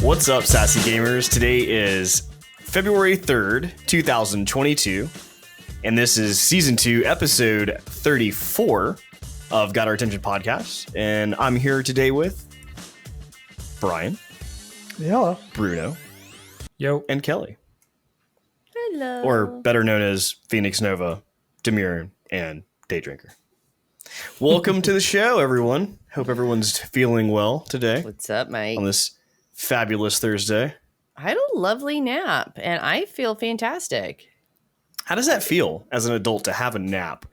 What's up, Sassy Gamers? Today is February 3rd, 2022, and this is Season 2, Episode 34 of Got Our Attention Podcast, and I'm here today with Brian. Hello. Bruno. Yo. And Kelly. Hello. Or better known as Phoenix Nova, Demure, and DayDrinker. Welcome to the show, everyone. Hope everyone's feeling well today. What's up, mate? On this fabulous Thursday. I had a lovely nap, and I feel fantastic. How does that feel as an adult to have a nap?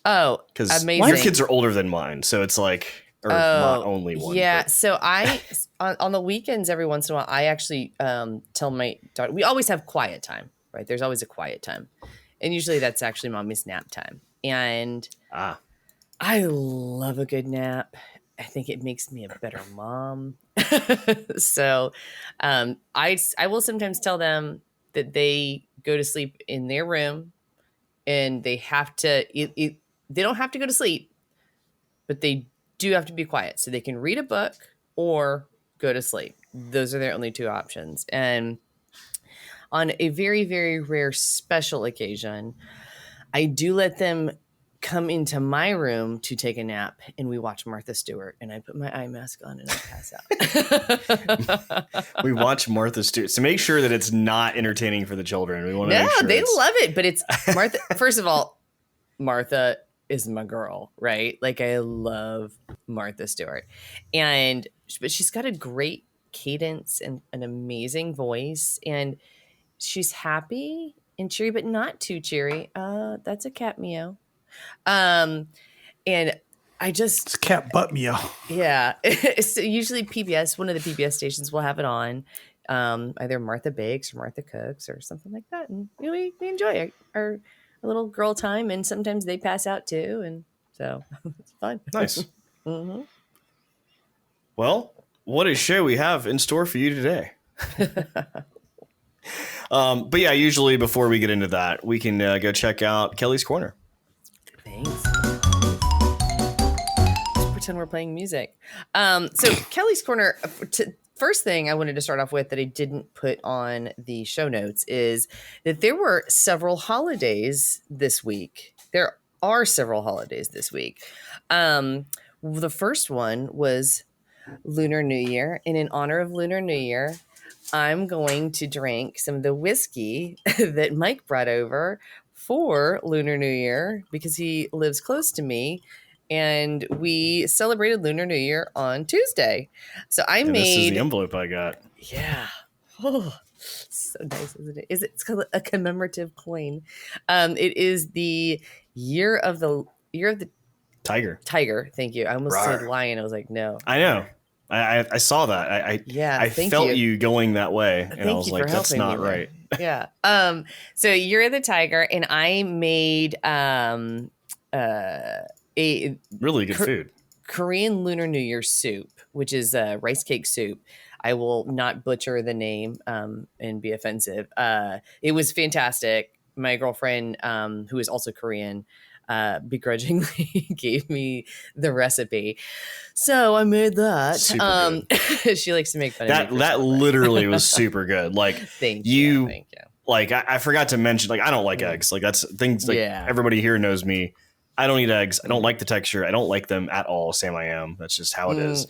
Oh, Because amazing. your kids are older than mine, so it's like, or not only one. Yeah, but. so I, on the weekends, every once in a while, I actually tell my daughter, we always have quiet time, right? There's always a quiet time. And usually that's actually mommy's nap time. And I love a good nap. I think it makes me a better mom. So I will sometimes tell them that they go to sleep in their room and they have to, they don't have to go to sleep, but they do have to be quiet. So they can read a book or go to sleep. Those are their only two options. And on a very, very rare special occasion, I do let them come into my room to take a nap, and we watch Martha Stewart, and I put my eye mask on and I pass out. We watch Martha Stewart. So make sure that it's not entertaining for the children. We want to make sure they love it, but it's Martha. First of all, Martha is my girl, right? Like, I love Martha Stewart, but she's got a great cadence and an amazing voice, and she's happy and cheery, but not too cheery. That's a cat meow. And I just, It's cat butt meow. yeah. So usually PBS, one of the PBS stations will have it on, either Martha Bakes or Martha Cooks or something like that. And we enjoy our little girl time, and sometimes they pass out too. And so it's fun. Nice. Mm-hmm. Well, what a show we have in store for you today. But yeah, usually before we get into that, we can go check out Kelly's Corner. Thanks. Let's pretend we're playing music. So Kelly's Corner, first thing I wanted to start off with that I didn't put on the show notes is that there were several holidays this week. There are several holidays this week. The first one was Lunar New Year. And in honor of Lunar New Year, I'm going to drink some of the whiskey that Mike brought over for Lunar New Year because he lives close to me, and we celebrated Lunar New Year on Tuesday. So I made. This is the envelope I got. Yeah. Oh, so nice, isn't it? It's called a commemorative coin. It is the year of the Tiger. Thank you. I almost said lion. I was like, no. I know. I saw that. I felt you going that way, and I was like, that's not right. Yeah. So you're the tiger, and I made a really good food. Korean Lunar New Year soup, which is rice cake soup. I will not butcher the name and be offensive. It was fantastic. My girlfriend, who is also Korean, begrudgingly gave me the recipe, so I made that. She likes to make fun of me. That literally was super good. Like, thank you. Like, I forgot to mention, like, I don't like eggs. Like, that's things like everybody here knows me. I don't eat eggs. I don't like the texture. I don't like them at all. Sam, I am. That's just how it is.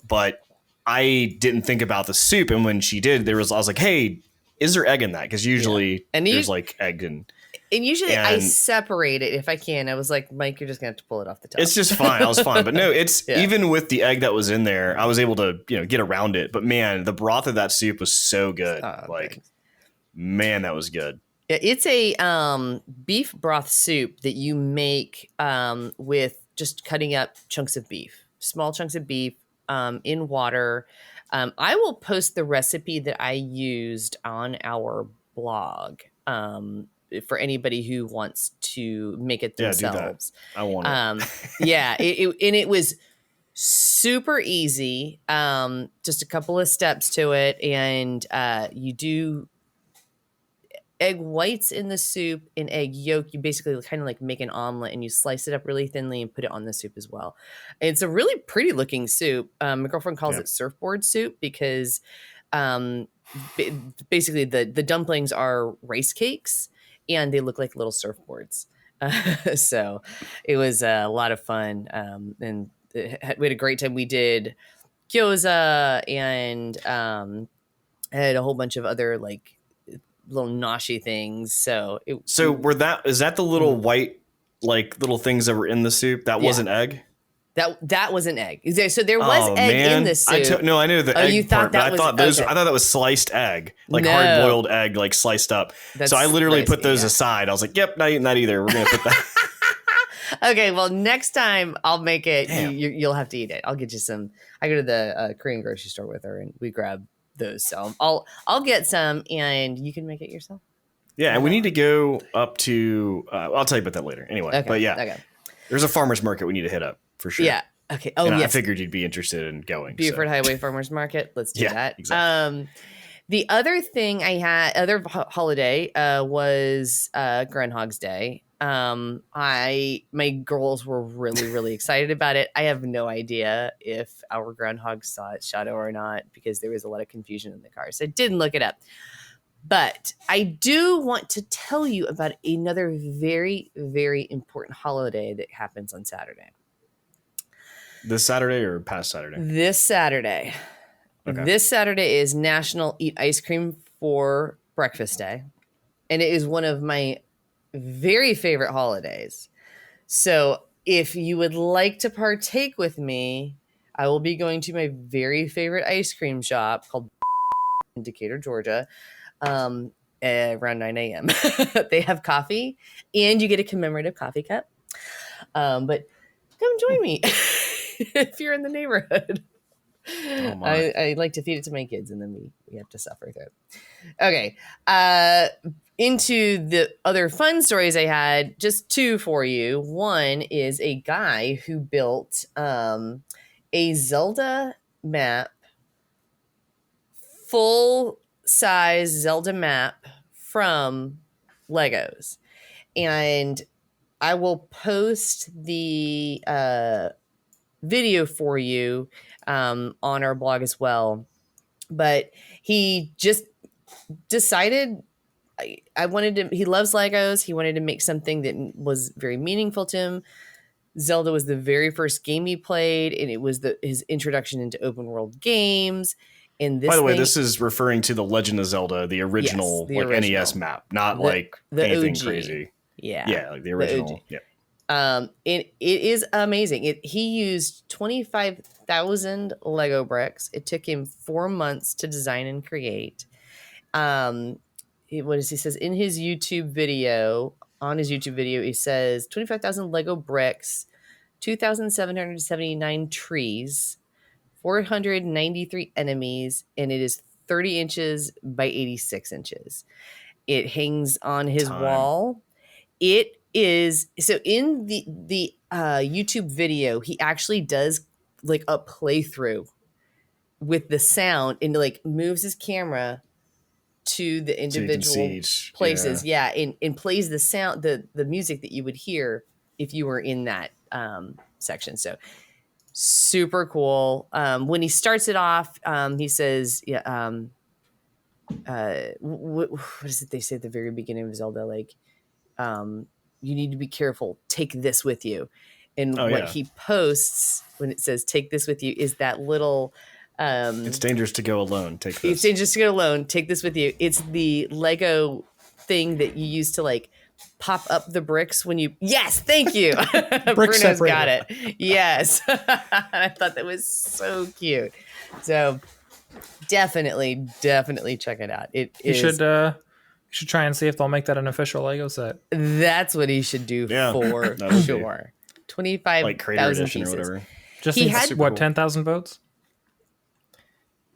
But I didn't think about the soup, and when she did, I was like, hey, is there egg in that? Because usually there's like egg in. And usually I separate it if I can. I was like, Mike, you're just going to have to pull it off the top. It's just fine. I was fine. But no, it's even with the egg that was in there, I was able to, get around it. But man, the broth of that soup was so good. Man, that was good. It's a beef broth soup that you make with just cutting up chunks of beef, small chunks of beef in water. I will post the recipe that I used on our blog. For anybody who wants to make it themselves. I want it. It was super easy. Just a couple of steps to it. And you do egg whites in the soup and egg yolk. You basically kind of like make an omelet, and you slice it up really thinly and put it on the soup as well. It's a really pretty looking soup. My girlfriend calls it surfboard soup because basically the dumplings are rice cakes and they look like little surfboards. So it was a lot of fun. And we had a great time. We did gyoza and had a whole bunch of other like little noshy things. So is that the little white like little things that were in the soup? That wasn't egg? That was an egg. So there was egg in the soup. I knew the egg you part, thought that but I thought that was sliced egg, like hard boiled egg, like sliced up. So I literally put those aside. I was like, "Yep, not eating that either. We're gonna put that." Okay, well, next time I'll make it. You'll have to eat it. I'll get you some. I go to the Korean grocery store with her, and we grab those. So I'll get some, and you can make it yourself. Yeah, and we need to go up to. I'll tell you about that later. Anyway, but yeah, there's a farmer's market we need to hit up. For sure. Yeah. Okay. Oh, and yes. I figured you'd be interested in going. Beaufort Highway Farmers Market. Let's do that. Exactly. The other thing I had, holiday, was Groundhog's Day. My girls were really, really excited about it. I have no idea if our groundhog saw its shadow or not because there was a lot of confusion in the car. So I didn't look it up. But I do want to tell you about another very, very important holiday that happens on Saturday. This Saturday or past Saturday? This Saturday. Okay. This Saturday is National Eat Ice Cream for Breakfast Day. And it is one of my very favorite holidays. So if you would like to partake with me, I will be going to my very favorite ice cream shop called in Decatur, Georgia, around 9 a.m. They have coffee and you get a commemorative coffee cup. But come join me. If you're in the neighborhood. I like to feed it to my kids and then we have to suffer through it. Okay. Into the other fun stories I had, just two for you. One is a guy who built a Zelda map, full size Zelda map from Legos. And I will post the video for you on our blog as well. But he just decided he loves Legos. He wanted to make something that was very meaningful to him. Zelda was the very first game he played, and it was his introduction into open world games. And this, by the way, this is referring to the Legend of Zelda, the original, original. NES map, not the anything OG. Crazy. Yeah, like the original. Yeah. It is amazing. He used 25,000 Lego bricks. It took him 4 months to design and create. He says in his YouTube video, he says 25,000 Lego bricks, 2,779 trees, 493 enemies, and it is 30 inches by 86 inches. It hangs on his wall. It is so in the YouTube video, he actually does like a playthrough with the sound and like moves his camera to the individual places. Yeah. And plays the sound, the music that you would hear if you were in that section. So super cool. When he starts it off, he says, what is it they say at the very beginning of Zelda? Like, you need to be careful. Take this with you. And he posts when it says take this with you is that little it's dangerous to go alone. Take this. It's dangerous to go alone. Take this with you. It's the Lego thing that you use to like pop up the bricks when you thank you. Bruno's separator. Got it. Yes. I thought that was so cute. So definitely check it out. You should try and see if they'll make that an official Lego set. That's what he should do for sure. 25,000 pieces. Or whatever. Just he had 10,000 votes.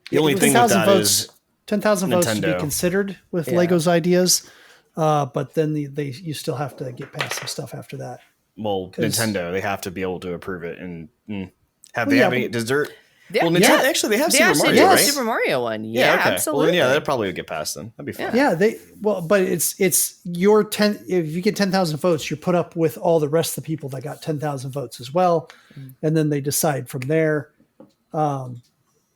The only thing with that is 10,000 votes to be considered with Lego's ideas, but then you still have to get past some stuff after that. Well, Nintendo, they have to be able to approve it and have any dessert. Actually, they have Super Mario, right? Super Mario one. Yeah, okay. Absolutely. Well, that probably would get past then. That'd be fine. Yeah, but it's your 10. If you get 10,000 votes, you're put up with all the rest of the people that got 10,000 votes as well, and then they decide from there.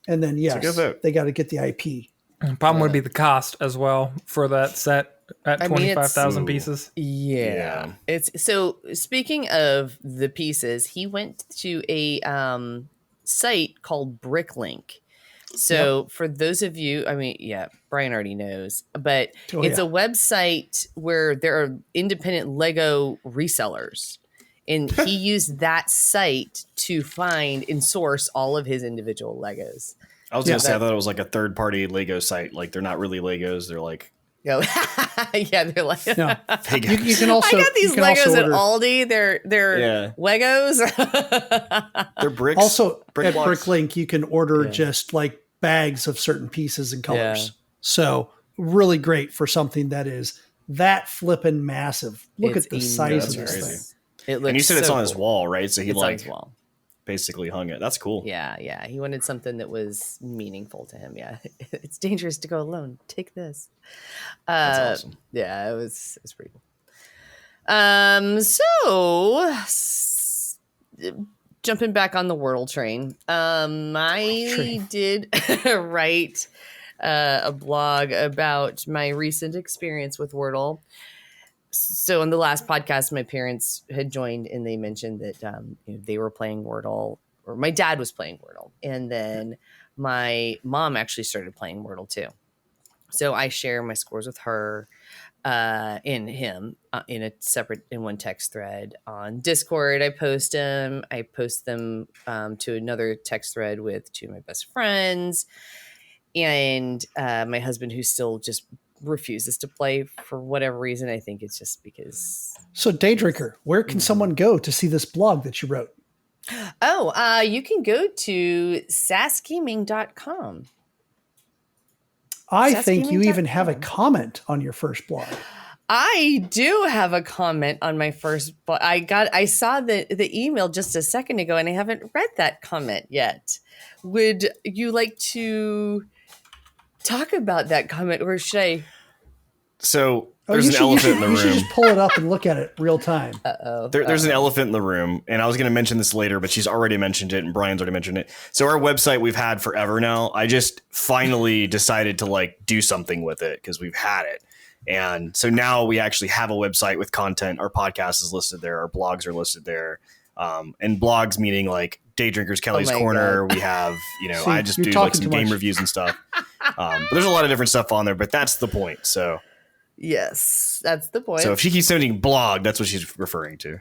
And then they got to get the IP Problem would be the cost as well for that set at 25,000 pieces. Yeah. It's so speaking of the pieces, he went to a site called Bricklink. So for those of you, I mean, Brian already knows, but it's a website where there are independent Lego resellers. And he used that site to find and source all of his individual Legos. I was going to say, I thought it was like a third-party Lego site. Like, they're not really Legos. They're like... they're like... No. You can also... I got these Legos at Aldi. They're Legos. They're bricks. Also, brick at blocks. Bricklink, you can order just like bags of certain pieces and colors. So really great for something that is that flippin' massive. Look at the size of this thing. It looks and you said it's so on his wall, right? So he it's like basically hung it. That's cool. Yeah. He wanted something that was meaningful to him. Yeah. It's dangerous to go alone. Take this. That's awesome. Yeah, it's pretty cool. Jumping back on the Wordle train. I did write a blog about my recent experience with Wordle. So in the last podcast, my parents had joined and they mentioned that they were playing Wordle, or my dad was playing Wordle. And then my mom actually started playing Wordle too. So I share my scores with her and him in one text thread on Discord. I post them to another text thread with two of my best friends and my husband, who still just refuses to play for whatever reason. I think it's just because. So DayDrinker, where can someone go to see this blog that you wrote? You can go to sassgaming.com. I think you even have a comment on your first blog. I do have a comment on my first blog. I saw the email just a second ago and I haven't read that comment yet. Would you like to talk about that comment, or should I? So there's an elephant in the room. You should just pull it up and look at it real time. There's an elephant in the room, and I was going to mention this later, but she's already mentioned it, and Brian's already mentioned it. So our website we've had forever now. I just finally decided to like do something with it because we've had it. And so now we actually have a website with content. Our podcast is listed there. Our blogs are listed there. And blogs meaning like DayDrinkers, Kelly's Corner. We have, See, I just do like some game reviews and stuff. But there's a lot of different stuff on there, but that's the point. So yes, that's the point. So if she keeps sending blog, that's what she's referring to.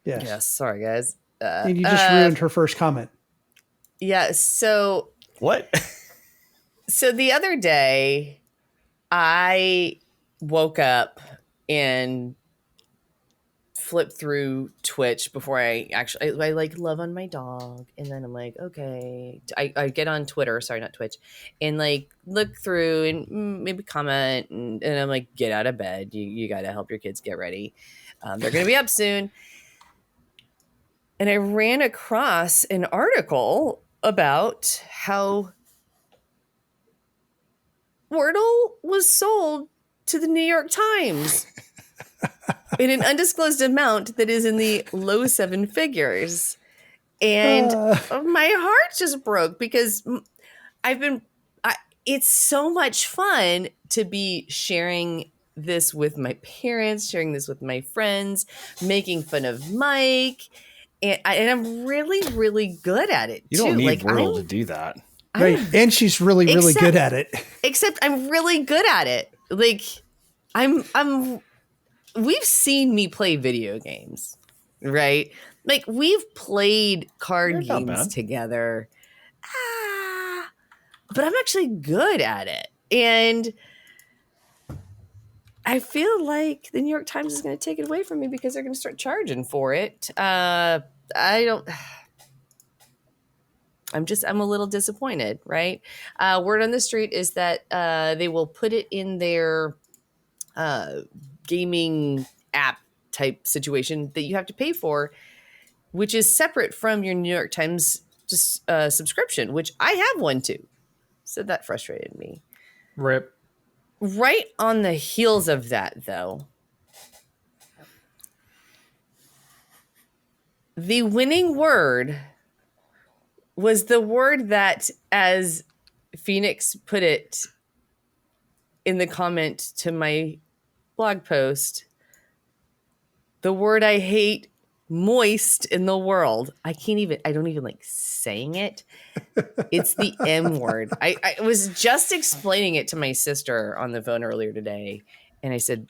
Yes. Sorry, guys. And you just ruined her first comment. Yeah. So what? So the other day, I woke up and flipped through Twitch before I like love on my dog, and then I'm like, okay, I get on Twitter, sorry, not Twitch, and like look through and maybe comment, and I'm like, get out of bed, you got to help your kids get ready, they're gonna be up soon. And I ran across an article about how Wordle was sold to the New York Times in an undisclosed amount that is in the low seven figures. And my heart just broke because it's so much fun to be sharing this with my parents, sharing this with my friends, making fun of Mike. And I'm really, really good at it. You don't need Wordle to do that. Right. And she's really, really good at it. Except I'm really good at it. Like we've seen me play video games, right? Like we've played card games together. But I'm actually good at it. And I feel like the New York Times is going to take it away from me because they're going to start charging for it. I'm a little disappointed, right? Word on the street is that they will put it in their gaming app type situation that you have to pay for, which is separate from your New York Times subscription, which I have one too. So that frustrated me. Rip. Right on the heels of that, though, the winning word was the word that, as Phoenix put it in the comment to my blog post, the word I hate moist in the world. I don't even like saying it. It's the M word. I was just explaining it to my sister on the phone earlier today. And I said,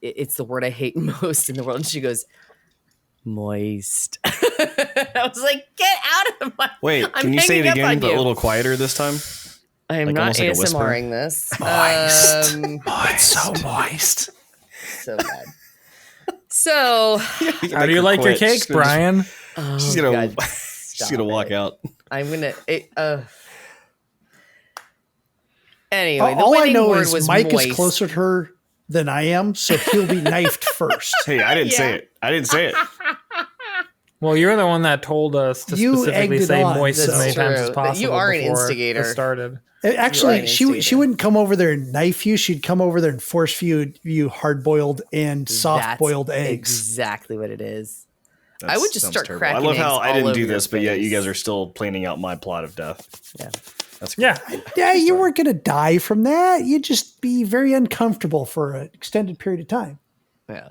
it's the word I hate most in the world. And she goes, moist. I was like, get out of my... Wait, can you say it again, but a little quieter this time? I am not ASMRing this. Moist. It's so moist. So bad. So, how do you like your cake, Brian? She's gonna walk out. I'm gonna. Anyway, all I know is Mike is closer to her than I am, so he'll be knifed first. Hey, I didn't say it. I didn't say it. Well, you're the one that told us to specifically say moist as many times as possible. You are an instigator. It started. Actually, she wouldn't come over there and knife you. She'd come over there and force feed you hard-boiled and soft-boiled eggs. Exactly what it is. I would just start cracking eggs. I love how I didn't do this, but yet you guys are still planning out my plot of death. Yeah. That's cool. Yeah, you weren't going to die from that. You'd just be very uncomfortable for an extended period of time. Yeah.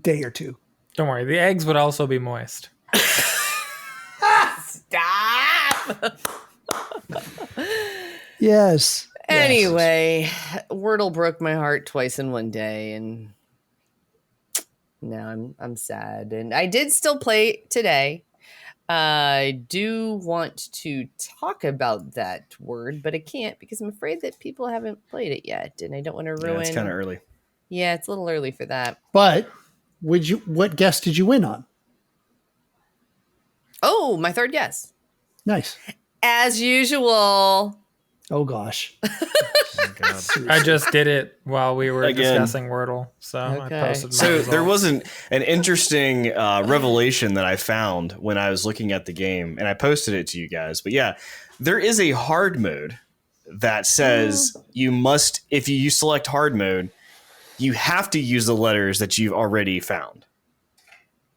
Day or two. Don't worry. The eggs would also be moist. Stop! Yes. Anyway, Wordle broke my heart twice in one day, and now I'm sad. And I did still play today. I do want to talk about that word, but I can't because I'm afraid that people haven't played it yet, and I don't want to ruin. Yeah, it's kind of early. Yeah, it's a little early for that. But what guess did you win on? Oh, my third guess. Nice. As usual. Oh gosh. Oh, God. I just did it while we were discussing Wordle, so I posted my results. There wasn't an interesting revelation that I found when I was looking at the game, and I posted it to you guys. But yeah, there is a hard mode that says you must, if you select hard mode, you have to use the letters that you've already found.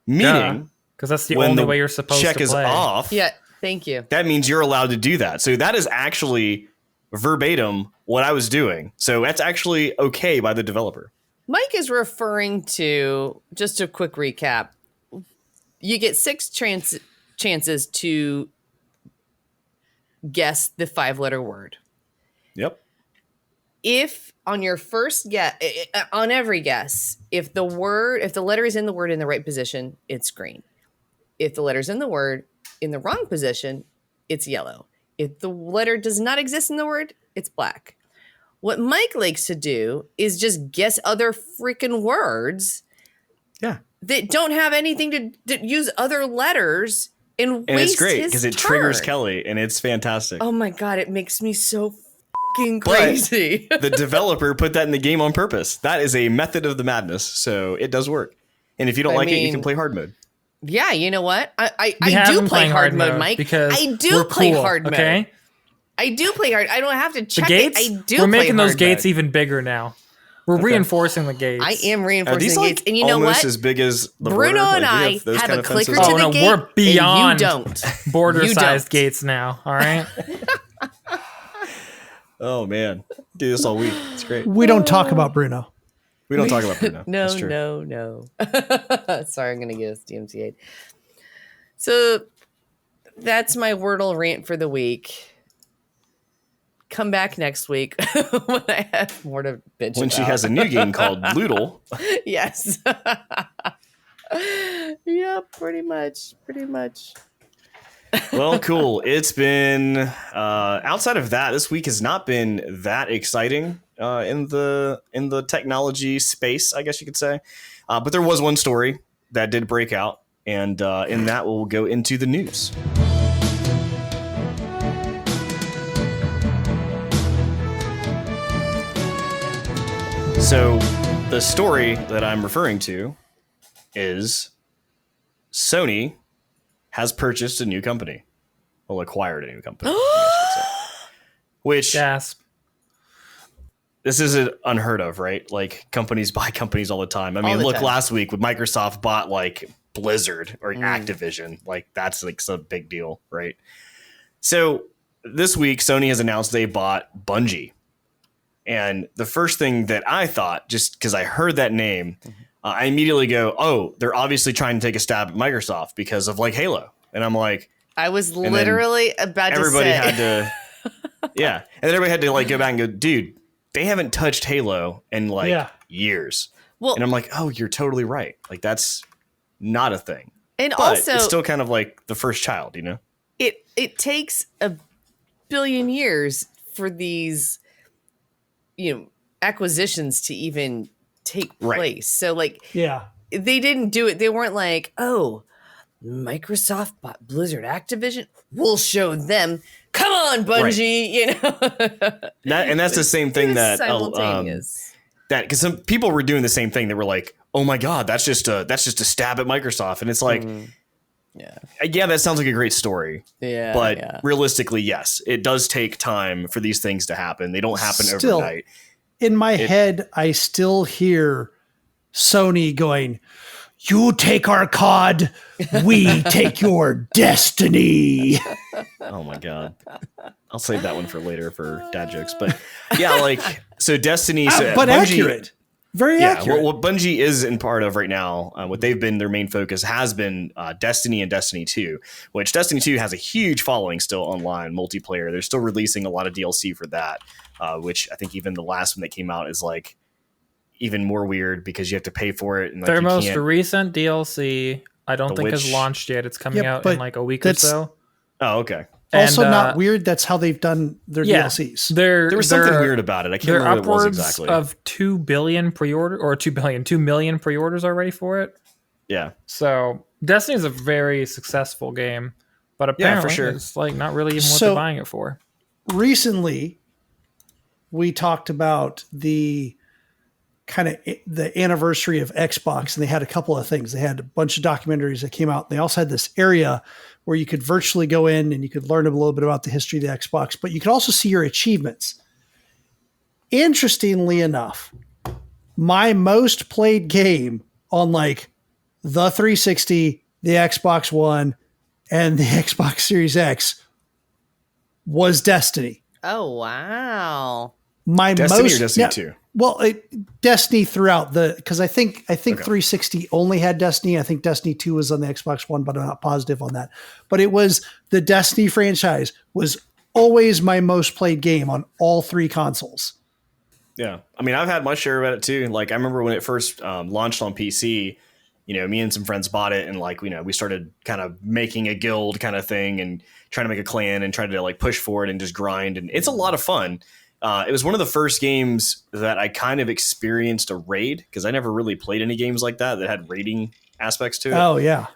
Meaning, because that's the only way you're supposed to play. Check is off. Yeah, thank you. That means you're allowed to do that. So that is actually verbatim what I was doing. So that's actually okay by the developer. Mike is referring to, just a quick recap, you get 6 chances to guess the 5-letter word. Yep. If on your first guess, on every guess, if the letter is in the word in the right position, it's green. If the letter's in the word in the wrong position, it's yellow. If the letter does not exist in the word, it's black. What Mike likes to do is just guess other freaking words that don't have anything to use other letters and waste it's great because it triggers Kelly, and it's fantastic. Oh my God, it makes me so fucking crazy. But the developer put that in the game on purpose. That is a method of the madness, so it does work. And if you don't like it, you can play hard mode. Yeah, you know what? I do play hard mode, Mike. Because I do play hard mode. Okay? I do play hard. I don't have to check the gates, it. I do. We're making play those hard gates mode. even bigger now. We're reinforcing the gates. I am reinforcing these the gates, and you know almost what? as big as the Bruno border? and I have a clicker to the gate. We're beyond and you don't. border-sized gates now. All right. Oh man, do this all week. It's great. We don't talk about Bruno. We don't talk about Bruno. No. Sorry, I'm going to get us DMCA'd. So that's my Wordle rant for the week. Come back next week when I have more to bitch when about. She has a new game called Loodle. Yes. Yeah, pretty much. Well, cool. It's been outside of that, this week has not been that exciting in the technology space, I guess you could say. But there was one story that did break out, and in that we'll go into the news. So the story that I'm referring to is Sony has purchased a new company. Well, acquired a new company, I guess you could say. Which, gasp. This isn't unheard of, right? Like, companies buy companies all the time. I mean, look, last week with Microsoft bought like Blizzard or Activision, like that's like some big deal, right? So this week, Sony has announced they bought Bungie. And the first thing that I thought, just because I heard that name, I immediately go, oh, they're obviously trying to take a stab at Microsoft because of like Halo. And I'm like, I was literally about to say. Everybody had to, yeah. And then everybody had to like go back and go, dude, they haven't touched Halo in like years. Well, and I'm like, oh, you're totally right. Like that's not a thing. And but also, it's still kind of like the first child, you know? It takes a billion years for these, acquisitions to even take place. So like, they didn't do it. They weren't like, oh, Microsoft bought Blizzard Activision. We'll show them. Come on, Bungie, That's the same thing that simultaneous. That because some people were doing the same thing. They were like, oh my God, that's just a stab at Microsoft. And it's like, yeah, that sounds like a great story. Yeah. But realistically, yes, it does take time for these things to happen. They don't happen overnight. In my head, I still hear Sony going, you take our COD, we take your destiny. Oh my God. I'll save that one for later for dad jokes. But yeah, like, so Destiny. But Bungie, accurate. Very accurate. What Bungie is in part of right now, what they've been, their main focus has been Destiny and Destiny 2, which Destiny 2 has a huge following still online, multiplayer. They're still releasing a lot of DLC for that, which I think even the last one that came out is like even more weird because you have to pay for it. And like, their most recent DLC, I don't think has launched yet. It's coming out in like a week or so. Oh, okay. Also not weird. That's how they've done their DLCs. There was something weird about it. I can't remember what it was exactly. Of 2 billion pre-order or 2 million pre-orders already for it. Yeah. So Destiny is a very successful game, but apparently for sure. It's like not really even what they're buying it for. Recently, we talked about the kind of the anniversary of Xbox, and they had a couple of things. They had a bunch of documentaries that came out. They also had this area where you could virtually go in and you could learn a little bit about the history of the Xbox, but you could also see your achievements. Interestingly enough, my most played game on like the 360, the Xbox One, and the Xbox Series X was Destiny. Oh, wow. My Destiny most, or Destiny 2? Well, Destiny throughout because I think 360 only had Destiny. I think Destiny 2 was on the Xbox One, but I'm not positive on that. But it was the Destiny franchise was always my most played game on all 3 consoles. Yeah. I mean, I've had my share of it too. Like I remember when it first launched on PC, me and some friends bought it and like, we started kind of making a guild kind of thing and trying to make a clan and trying to like push for it and just grind. And it's a lot of fun. It was one of the first games that I kind of experienced a raid because I never really played any games like that had raiding aspects to it. Oh yeah.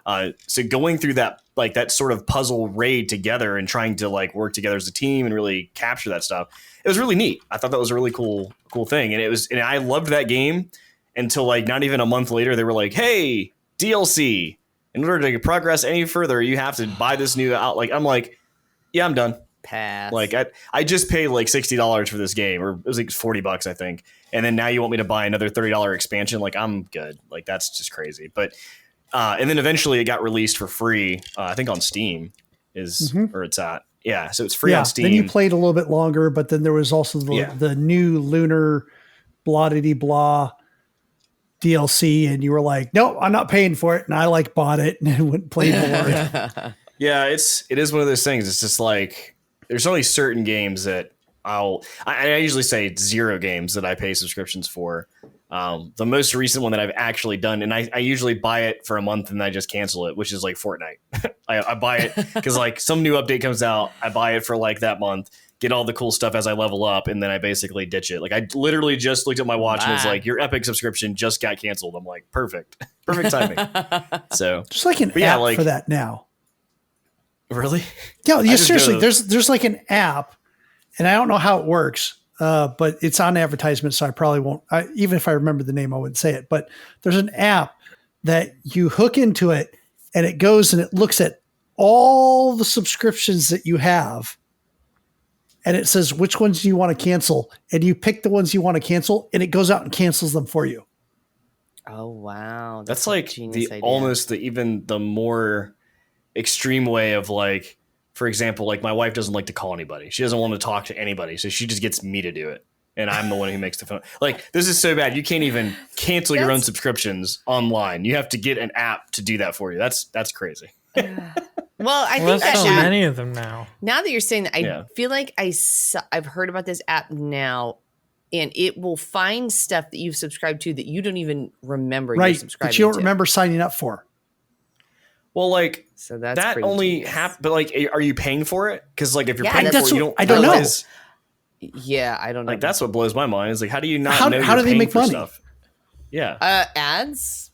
So going through that sort of puzzle raid together and trying to like work together as a team and really capture that stuff, it was really neat. I thought that was a really cool thing. And I loved that game until like not even a month later, they were like, hey, DLC, in order to progress any further, you have to buy this new out. Like, I'm like, yeah, I'm done. Pass. Like I just paid like $60 for this game, or it was like $40, I think. And then now you want me to buy another $30 expansion. Like I'm good. Like that's just crazy. But, and then eventually it got released for free. I think on Steam is where it's at. Yeah. So it's free on Steam. Then you played a little bit longer, but then there was also the new Lunar blah DLC. And you were like, no, I'm not paying for it. And I like bought it and went and played more. Yeah. It is one of those things. It's just like, there's only certain games that I usually say 0 games that I pay subscriptions for. The most recent one that I've actually done, and I usually buy it for a month and I just cancel it, which is like Fortnite. I buy it because like some new update comes out. I buy it for like that month, get all the cool stuff as I level up, and then I basically ditch it. Like I literally just looked at my watch and was like, your Epic subscription just got canceled. I'm like, perfect timing. So just like an app for that now. Really? Yeah, seriously. There's like an app, and I don't know how it works, but it's on advertisement, so I probably won't. Even if I remember the name, I wouldn't say it. But there's an app that you hook into it, and it goes and it looks at all the subscriptions that you have, and it says which ones do you want to cancel, and you pick the ones you want to cancel, and it goes out and cancels them for you. Oh wow, that's like even the more extreme way of for example, like my wife doesn't like to call anybody. She doesn't want to talk to anybody. So she just gets me to do it. and I'm the one who makes the phone. Like, this is so bad. You can't even cancel your own subscriptions online. You have to get an app to do that for you. That's crazy. Well, I think there's so many of them now. Now that you're saying that, I feel like I've heard about this app now, and it will find stuff that you've subscribed to that you don't even remember you're subscribing to. That you don't remember signing up for. Well, like, so that's that only happens, but like, are you paying for it? Because like, if you're paying for it, you don't. I don't know. Yeah, I don't know. Like, that's what blows my mind. Is like, how do you not know? How do they make money? Stuff? Yeah, ads.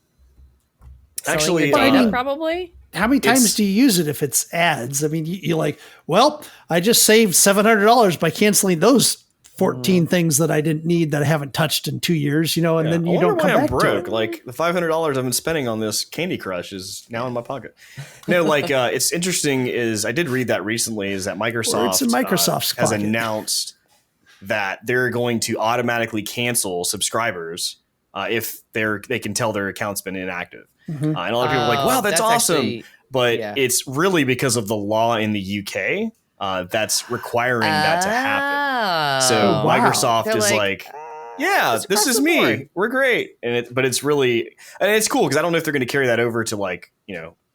Actually, data, probably. How many times do you use it if it's ads? I mean, you're like, well, I just saved $700 by canceling those 14 things that I didn't need that I haven't touched in 2 years, and then you don't come back to it. Like, the $500 I've been spending on this Candy Crush is now in my pocket. No, like, it's interesting is I did read that recently is that Microsoft has announced that they're going to automatically cancel subscribers if they can tell their account's been inactive. And a lot of people are like, wow, that's awesome. Actually, but it's really because of the law in the UK that's requiring that to happen. So Microsoft is like, this is me. Board. We're great. But it's really, and it's cool because I don't know if they're going to carry that over to like,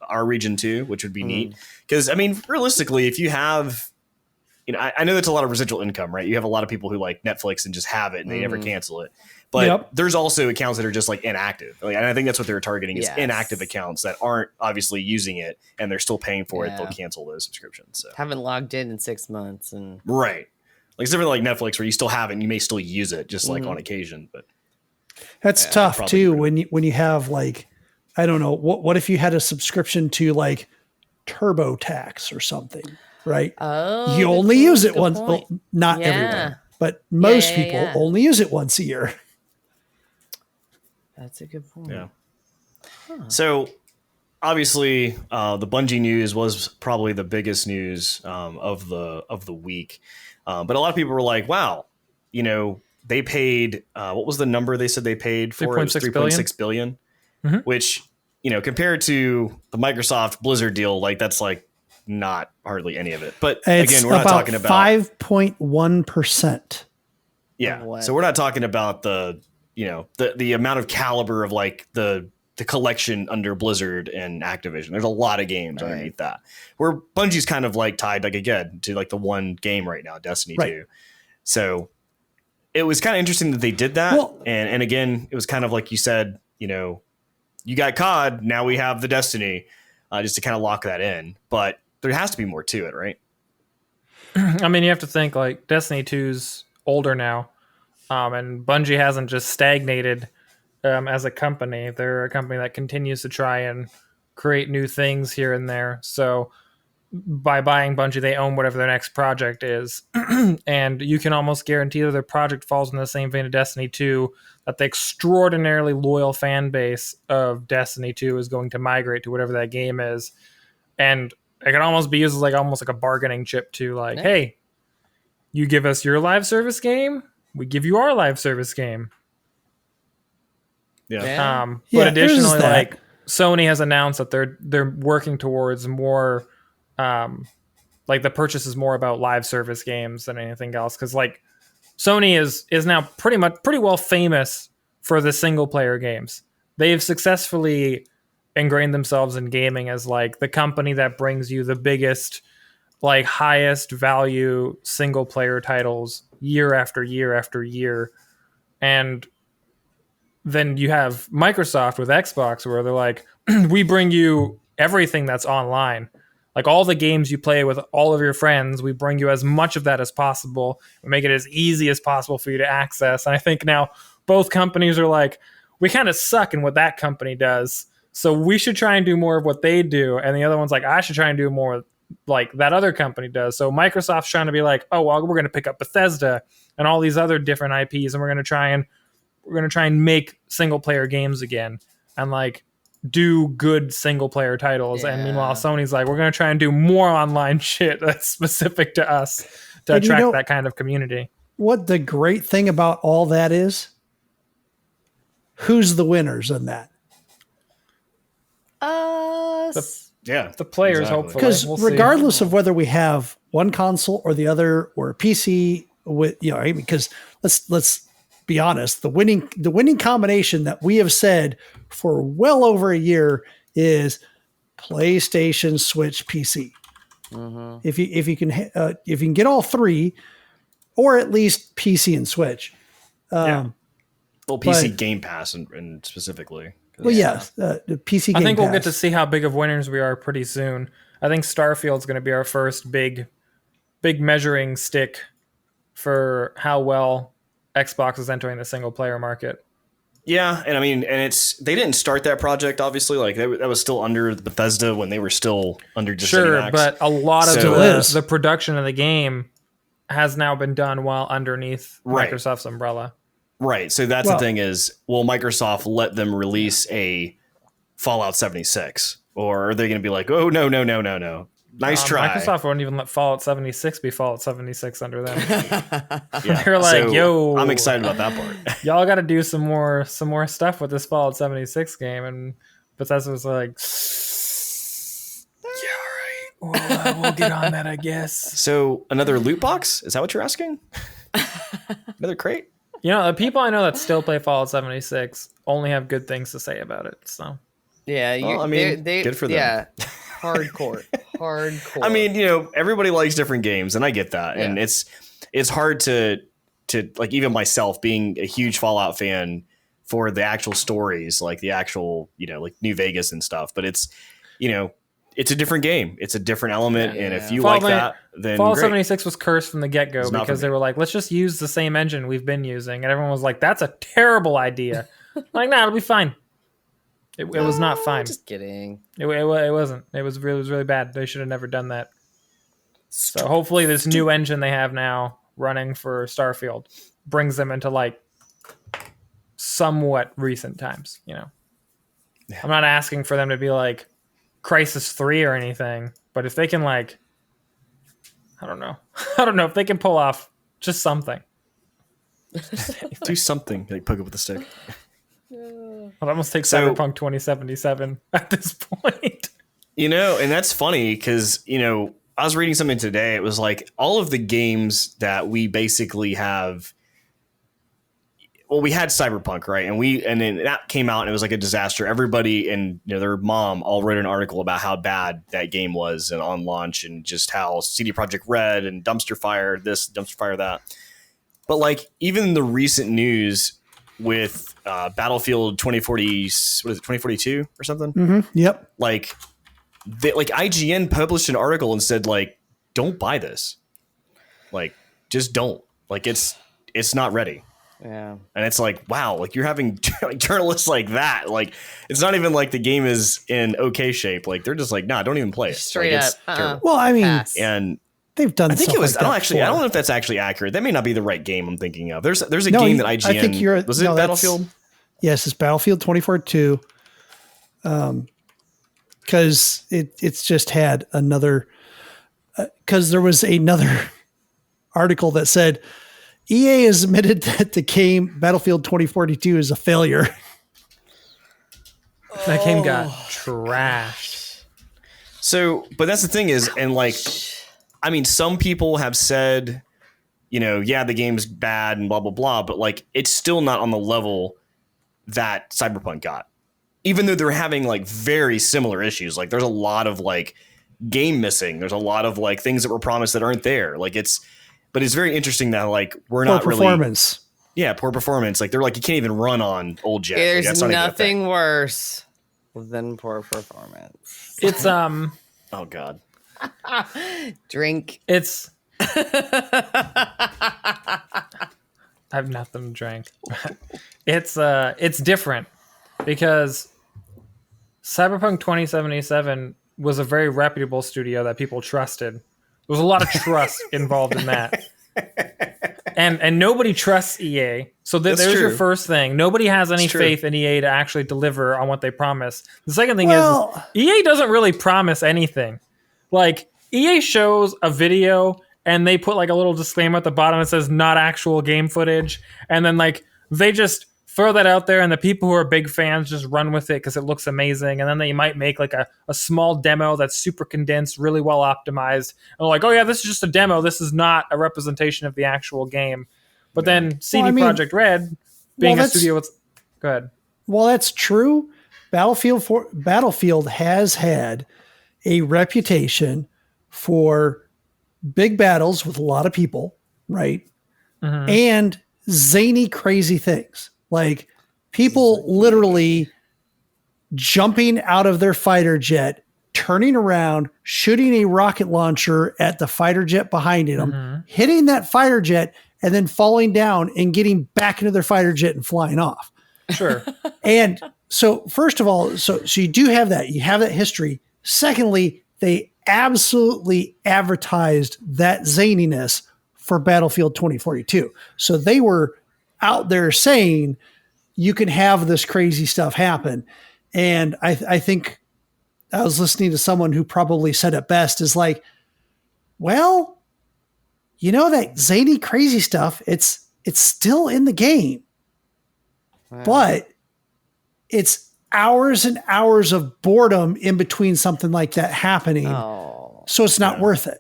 our region too, which would be neat. Because I mean, realistically, if you have, I know that's a lot of residual income, right? You have a lot of people who like Netflix and just have it and they never cancel it. But there's also accounts that are just like inactive. Like, and I think that's what they're targeting is inactive accounts that aren't obviously using it and they're still paying for it. They'll cancel those subscriptions. So haven't logged in 6 months and right. Like it's different like Netflix where you still have it and you may still use it just like on occasion. But that's tough too when you have like, I don't know, what if you had a subscription to like TurboTax or something, right? Oh, you only use it once. Well, not everyone, but most people only use it once a year. That's a good point. Yeah. So obviously, the Bungie news was probably the biggest news of the week. But a lot of people were like, "Wow, they paid what was the number they said they paid for it? $3.6 billion, which compared to the Microsoft Blizzard deal, like that's like not hardly any of it. But again, we're not talking about 5.1%. Yeah, so we're not talking about the amount of caliber of like the collection under Blizzard and Activision. There's a lot of games underneath that. Where Bungie's kind of like tied like again to like the one game right now, Destiny 2. So it was kind of interesting that they did that. Well, and again, it was kind of like you said, you got COD, now we have the Destiny, just to kind of lock that in. But there has to be more to it, right? I mean, you have to think like Destiny 2's older now. And Bungie hasn't just stagnated as a company. They're a company that continues to try and create new things here and there. So by buying Bungie, they own whatever their next project is. And you can almost guarantee that their project falls in the same vein of Destiny 2, that the extraordinarily loyal fan base of Destiny 2 is going to migrate to whatever that game is. And it can almost be used as like almost like a bargaining chip to like, hey, you give us your live service game, we give you our live service game. But additionally, like Sony has announced that they're working towards more, like the purchase is more about live service games than anything else. Because like Sony is now pretty well famous for the single player games. They've successfully ingrained themselves in gaming as like the company that brings you the biggest, like highest value single player titles year after year after year. And then you have Microsoft with Xbox where they're like, we bring you everything that's online. Like all the games you play with all of your friends, we bring you as much of that as possible. We make it as easy as possible for you to access. And I think now both companies are like, we kind of suck in what that company does. So we should try and do more of what they do. And the other one's like, I should try and do more like that other company does. So Microsoft's trying to be like, oh, well, we're going to pick up Bethesda and all these other different IPs. And we're going to try and make single player games again and like do good single player titles. And meanwhile, Sony's like, we're going to try and do more online shit that's specific to us to attract that kind of community. What the great thing about all that is, who's the winners in that? The players, hopefully. Because regardless of whether we have one console or the other, or a PC with because let's be honest, the winning combination that we have said for well over a year is PlayStation, Switch, PC. Mm-hmm. If you can get all three, or at least PC and Switch. Well, PC Game Pass and specifically. Well, yes, the PC Game Pass. I think we'll get to see how big of winners we are pretty soon. I think Starfield's going to be our first big measuring stick for how well Xbox is entering the single player market. Yeah, and I mean, they didn't start that project, obviously. Like that was still under Bethesda when they were still under Sure, but a lot of the production of the game has now been done while underneath Microsoft's umbrella. Right. So that's the thing is, will Microsoft let them release a Fallout 76? Or are they going to be like, oh, no. Nice try. Microsoft wouldn't even let Fallout 76 be Fallout 76 under them. They're like, yo. I'm excited about that part. Y'all got to do some more stuff with this Fallout 76 game. And Bethesda was like, yeah, all right. We'll get on that, I guess. So another loot box? Is that what you're asking? Another crate? The people I know that still play Fallout 76 only have good things to say about it. So yeah, they good for them. Yeah, hardcore. I mean, everybody likes different games, and I get that. Yeah. And it's hard to like, even myself being a huge Fallout fan, for the actual stories, like the actual like New Vegas and stuff. But it's it's a different game. It's a different element. Yeah. And if you like that, then Fallout 76 was cursed from the get-go because they were like, let's just use the same engine we've been using. And everyone was like, that's a terrible idea. Like, nah, it'll be fine. It was not fine. Just kidding. It wasn't. It was really bad. They should have never done that. So hopefully this new engine they have now running for Starfield brings them into like somewhat recent times, Yeah. I'm not asking for them to be like Crisis 3 or anything, but if they can I don't know if they can pull off just something. Do something, like poke it with a stick. Well, that must take Cyberpunk 2077 at this point. And that's funny because, I was reading something today. It was like all of the games that we basically have. Well, we had Cyberpunk, right? And then that came out and it was like a disaster. Everybody and their mom all wrote an article about how bad that game was and on launch, and just how CD Projekt Red and dumpster fire this, dumpster fire that. But like even the recent news with Battlefield 2040, what is it, 2042 or something? Mm-hmm. Yep. Like IGN published an article and said like, don't buy this. Like, just don't. Like it's not ready. Yeah. And it's like, wow, like you're having like journalists like that. Like it's not even like the game is in okay shape. Like they're just like, nah, don't even play it. Straight up. Well, I mean, and they've done. I think it was. Like I don't know if that's actually accurate. That may not be the right game I'm thinking of. There's a game that IGN. I think was it Battlefield? Yes, it's Battlefield 2042. Because it's just had another. Because there was another article that said EA has admitted that the game Battlefield 2042 is a failure. That game got trashed. So, but that's the thing is, and like, I mean, some people have said, yeah, the game's bad and blah, blah, blah, but like, it's still not on the level that Cyberpunk got. Even though they're having like very similar issues. Like there's a lot of like game missing. There's a lot of like things that were promised that aren't there. Like but it's very interesting that like we're not really performance. Yeah, poor performance. Like they're like, you can't even run on old jet. There's like, nothing worse than poor performance. It's oh god. Drink. It's I have nothing to drink. It's different because Cyberpunk 2077 was a very reputable studio that people trusted. There was a lot of trust involved in that. And nobody trusts EA. So there's true. Your first thing. Nobody has any faith in EA to actually deliver on what they promise. The second thing is EA doesn't really promise anything. Like EA shows a video and they put like a little disclaimer at the bottom that says not actual game footage. And then like they just throw that out there, and the people who are big fans just run with it because it looks amazing. And then they might make like a small demo that's super condensed, really well optimized. And they're like, oh yeah, this is just a demo. This is not a representation of the actual game. But then CD Projekt Red, being a studio with... Go ahead. Well, that's true. Battlefield has had a reputation for big battles with a lot of people, right? Mm-hmm. And zany, crazy things. Like people literally jumping out of their fighter jet, turning around, shooting a rocket launcher at the fighter jet behind them, hitting that fighter jet, and then falling down and getting back into their fighter jet and flying off. Sure. And so first of all, so you do have that. You have that history. Secondly, they absolutely advertised that zaniness for Battlefield 2042. So they were out there saying you can have this crazy stuff happen. And I think I was listening to someone who probably said it best is like, well, you know, that zany, crazy stuff, it's still in the game, but it's hours and hours of boredom in between something like that happening. So it's not worth it.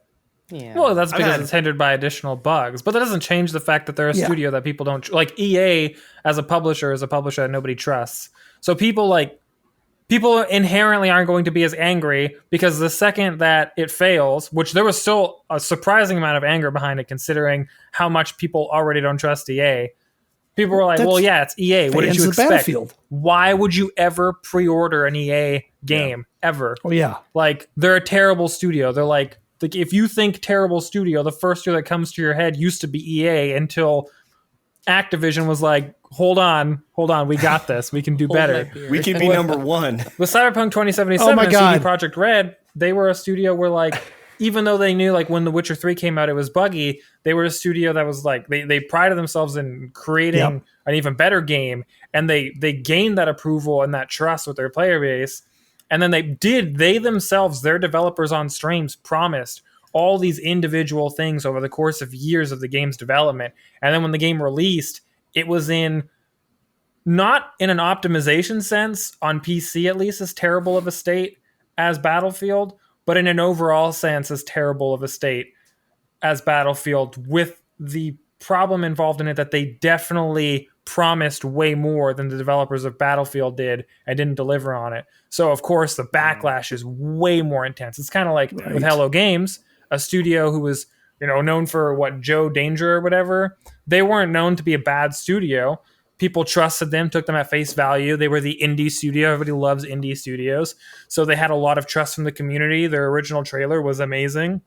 Yeah. Well, that's because it's hindered by additional bugs, but that doesn't change the fact that they're a studio that people don't like. EA as a publisher is a publisher that nobody trusts. So people inherently aren't going to be as angry because the second that it fails, which there was still a surprising amount of anger behind it, considering how much people already don't trust EA. People were like, well, yeah, it's EA. What did you expect? Why would you ever pre-order an EA game ever? Oh, yeah. Like, they're a terrible studio. They're like, if you think terrible studio, the first year that comes to your head used to be EA until Activision was like, hold on, we got this. We can do better. We can be number one. With Cyberpunk 2077 and CD Projekt Red, they were a studio where, like, even though they knew, like, when The Witcher 3 came out, it was buggy, they were a studio that was like, they prided themselves in creating an even better game, and they gained that approval and that trust with their player base. And then they themselves, their developers on streams, promised all these individual things over the course of years of the game's development. And then when the game released, it was not in an optimization sense, on PC at least, as terrible of a state as Battlefield, but in an overall sense as terrible of a state as Battlefield, with the problem involved in it that they definitely promised way more than the developers of Battlefield did and didn't deliver on it. So, of course, the backlash is way more intense. It's kind of like with Hello Games, a studio who was, known for Joe Danger or whatever. They weren't known to be a bad studio. People trusted them, took them at face value. They were the indie studio. Everybody loves indie studios. So they had a lot of trust from the community. Their original trailer was amazing.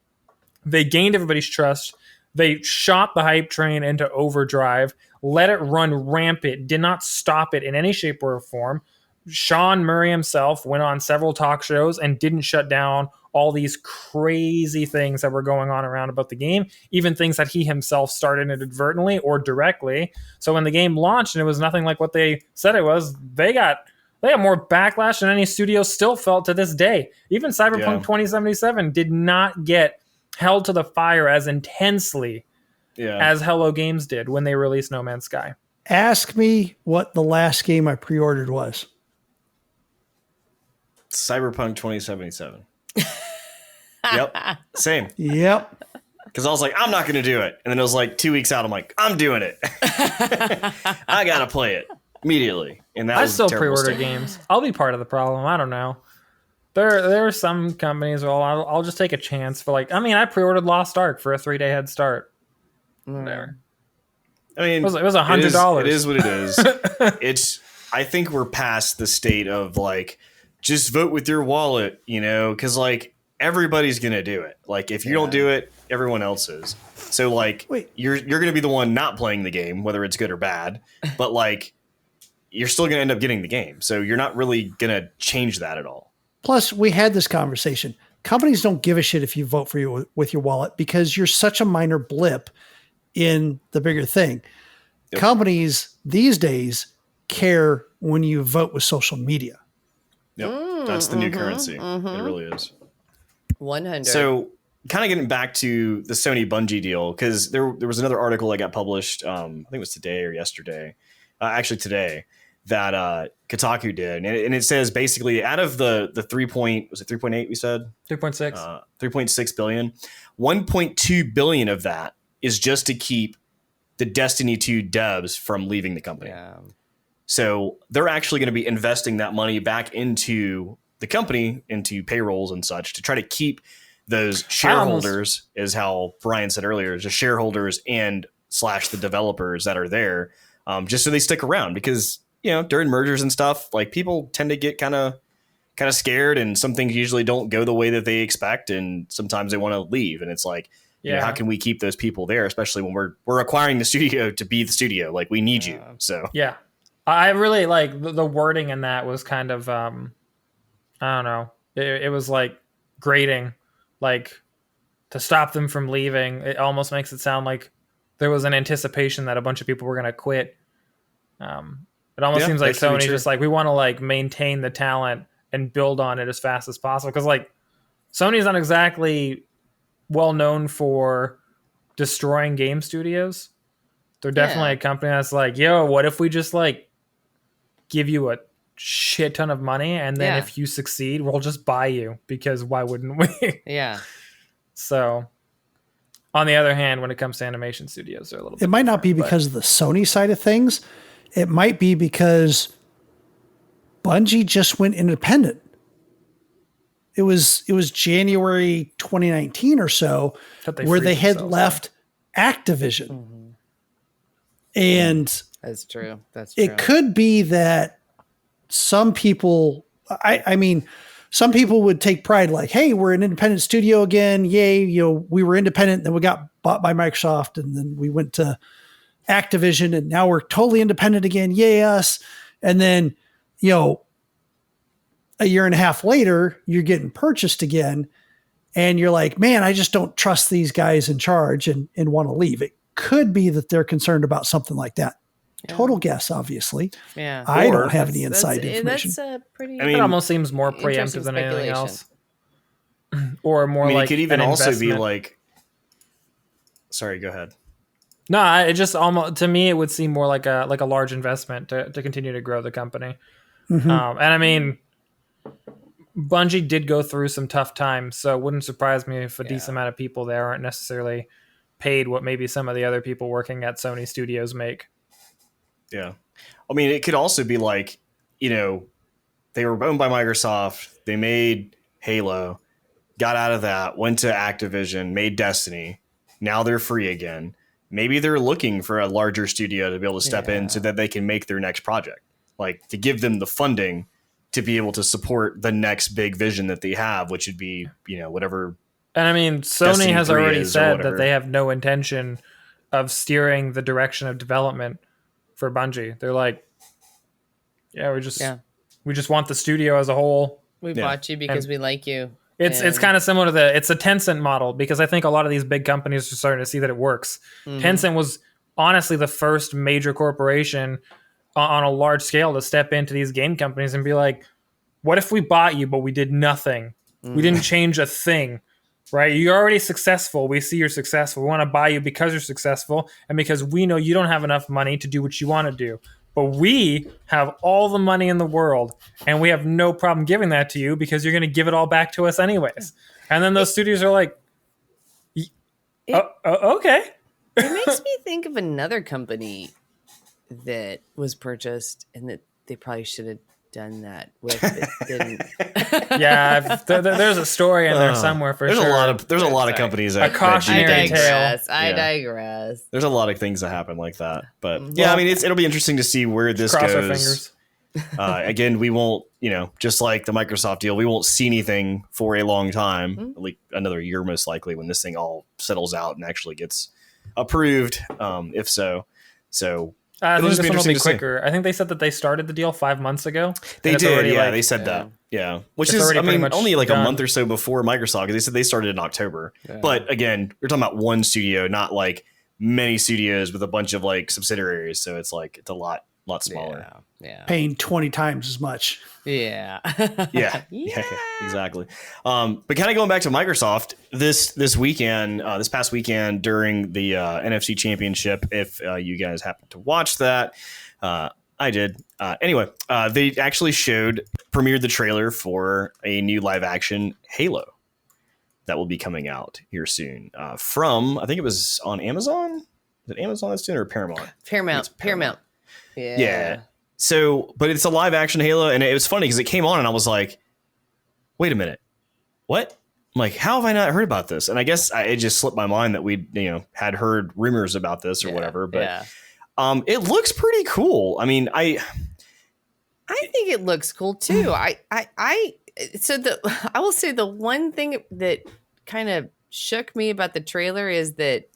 They gained everybody's trust. They shot the hype train into overdrive, let it run rampant, did not stop it in any shape or form. Sean Murray himself went on several talk shows and didn't shut down all these crazy things that were going on around about the game, even things that he himself started inadvertently or directly. So when the game launched and it was nothing like what they said it was, they got more backlash than any studio still felt to this day. Even Cyberpunk 2077 did not get held to the fire as intensely as Hello Games did when they released No Man's Sky. Ask me what the last game I pre-ordered was. Cyberpunk 2077. Yep. Same. Yep. Because I was like, I'm not going to do it. And then it was like 2 weeks out. I'm like, I'm doing it. I got to play it immediately. And I still pre-order games. I'll be part of the problem. I don't know. There are some companies where I'll just take a chance for I pre-ordered Lost Ark for a 3-day head start. Whatever. I mean, it was $100. It is what it is. I think we're past the state of just vote with your wallet, because everybody's going to do it. If you don't do it, everyone else is. So you're going to be the one not playing the game, whether it's good or bad, but you're still going to end up getting the game. So you're not really going to change that at all. Plus, we had this conversation. Companies don't give a shit if you vote for you with your wallet because you're such a minor blip in the bigger thing. Yep. Companies these days care when you vote with social media. Yep. That's the new currency. It really is. 100. So kind of getting back to the Sony Bungie deal, because there was another article that got published, I think it was today or yesterday, actually today, that Kotaku did, and it says basically out of the 3.8 we said 3.6 billion, 1.2 billion of that is just to keep the Destiny 2 devs from leaving the company. Yeah. So they're actually going to be investing that money back into the company, into payrolls and such, to try to keep those shareholders, is how Brian said earlier, just shareholders and / the developers that are there, just so they stick around, because during mergers and stuff, like, people tend to get kind of scared, and some things usually don't go the way that they expect, and sometimes they want to leave, and it's like, how can we keep those people there, especially when we're acquiring the studio to be the studio? Like, we need you. So I really like the wording in that was kind of I don't know, it was like grating, like, to stop them from leaving. It almost makes it sound like there was an anticipation that a bunch of people were going to quit. It almost seems like Sony just like, we want to like maintain the talent and build on it as fast as possible. Cause like Sony's not exactly well known for destroying game studios. They're definitely a company that's like, yo, what if we just like give you a shit ton of money, and then if you succeed, we'll just buy you, because why wouldn't we? So on the other hand, when it comes to animation studios, they're a little bit, it might not be because of the Sony side of things. It might be because Bungie just went independent. It was January 2019 or so where they had left Activision. And that's true. It could be that some people, I mean, some people would take pride, like, hey, we're an independent studio again. Yay. We were independent, then we got bought by Microsoft, and then we went to Activision, and now we're totally independent again. Yay, us. And then, a year and a half later, you're getting purchased again, and you're like, man, I just don't trust these guys in charge, and want to leave. It could be that they're concerned about something like that. Total guess, obviously. Yeah. I don't have any inside information. That's pretty. It almost seems more preemptive than anything else. Or more like, it could even also be investment. like, sorry, go ahead. No, it just almost, to me, it would seem more like a large investment to continue to grow the company. And I mean, Bungie did go through some tough times, so it wouldn't surprise me if a decent amount of people there aren't necessarily paid what maybe some of the other people working at Sony Studios make. Yeah. I mean, it could also be like, they were owned by Microsoft. They made Halo, got out of that, went to Activision, made Destiny. Now they're free again. Maybe they're looking for a larger studio to be able to step in so that they can make their next project, like to give them the funding to be able to support the next big vision that they have, which would be, whatever. And I mean, Sony has already said that they have no intention of steering the direction of development for Bungie. They're like, we just want the studio as a whole. We bought you because we like you. It's kind of similar to it's a Tencent model, because I think a lot of these big companies are starting to see that it works. Tencent was honestly the first major corporation on a large scale to step into these game companies and be like, what if we bought you, but we did nothing? We didn't change a thing, right? You're already successful. We see you're successful. We want to buy you because you're successful, and because we know you don't have enough money to do what you want to do. But we have all the money in the world, and we have no problem giving that to you, because you're going to give it all back to us anyways. And then those studios are like, okay. It makes me think of another company that was purchased and that they probably should have done that with. It didn't. There's a story in there somewhere for sure. There's a lot of Sorry. companies A cautionary tale. I digress. There's a lot of things that happen like that, but I mean, it'll be interesting to see where this Cross our goes. Again, we won't, just like the Microsoft deal, we won't see anything for a long time, at least another year most likely, when this thing all settles out and actually gets approved. If so, I think this one will be quicker. I think they said that they started the deal 5 months ago. They did, they said that. Yeah, which is, only like a month or so before Microsoft, because they said they started in October. Yeah. But again, we're talking about one studio, not like many studios with a bunch of like subsidiaries. So it's like, it's a lot a lot smaller. Yeah. Paying 20 times as much. Yeah. Yeah, exactly. But kind of going back to Microsoft this weekend, this past weekend during the NFC Championship, if you guys happen to watch that, I did. Anyway, they actually premiered the trailer for a new live action Halo that will be coming out here soon. From, I think it was on Amazon. Is it Amazon that's doing it, or Paramount? Paramount. Yeah. So, but it's a live action Halo, and it was funny because it came on and I was like, wait a minute, what? I'm like, how have I not heard about this? And I guess it just slipped my mind that we, had heard rumors about this or whatever. But it looks pretty cool. I mean, I think it looks cool too. I will say the one thing that kind of shook me about the trailer is that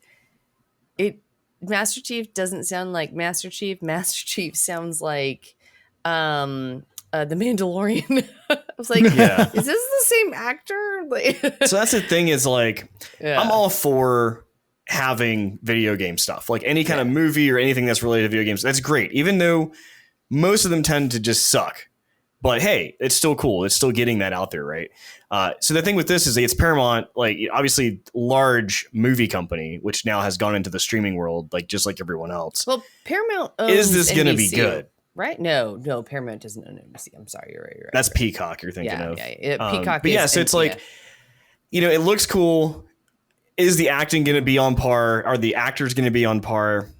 Master Chief doesn't sound like Master Chief. Master Chief sounds like the Mandalorian. I was like, is this the same actor? So that's the thing is like, I'm all for having video game stuff, like any kind of movie or anything that's related to video games. That's great, even though most of them tend to just suck. But hey, it's still cool. It's still getting that out there, right? So the thing with this is it's Paramount, like obviously large movie company, which now has gone into the streaming world, like just like everyone else. Well, Paramount owns is this going to NBC, be good? Right? No, Paramount doesn't own NBC. I'm sorry, you're right. That's Peacock you're thinking of. Yeah. Peacock. But yeah, so it's like, it looks cool. Is the acting going to be on par? Are the actors going to be on par?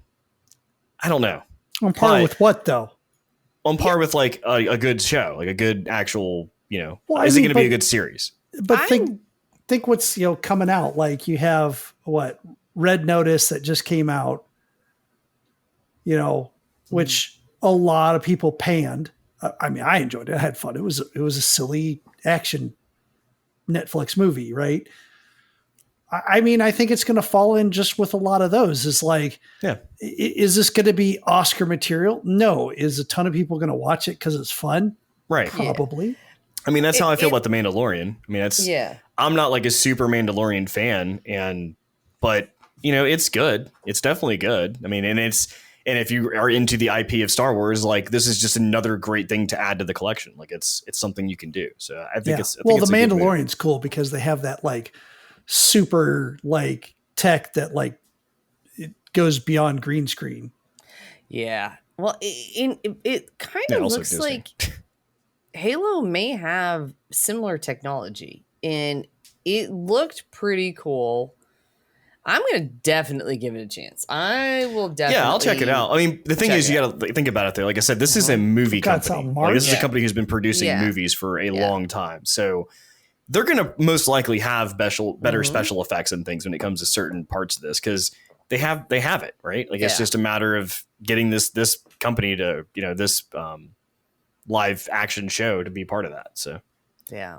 I don't know. On par with what though? On par with like a good show, like a good actual, is it going to be a good series? But think what's, coming out. Like you have Red Notice that just came out, which a lot of people panned. I mean, I enjoyed it. I had fun. It was a silly action Netflix movie, right? I mean, I think it's going to fall in just with a lot of those. It's like, is this going to be Oscar material? No. Is a ton of people going to watch it because it's fun? Right. Probably. Yeah. I mean, that's how I feel about The Mandalorian. I mean, I'm not like a super Mandalorian fan, but it's good. It's definitely good. I mean, and if you are into the IP of Star Wars, like this is just another great thing to add to the collection. Like it's something you can do. So I think it's, The Mandalorian's cool because they have that like super like tech that like it goes beyond green screen. Yeah. Well, it kind of looks like Halo may have similar technology, and it looked pretty cool. I'm going to definitely give it a chance. I will definitely. Yeah, I'll check it out. I mean, the thing is, you got to think about it though. Like I said, this is a movie company. Like, this is a company who's been producing movies for a long time. So they're going to most likely have better special effects and things when it comes to certain parts of this, because they have it, right? Like it's just a matter of getting this company to, this live action show to be part of that. So yeah,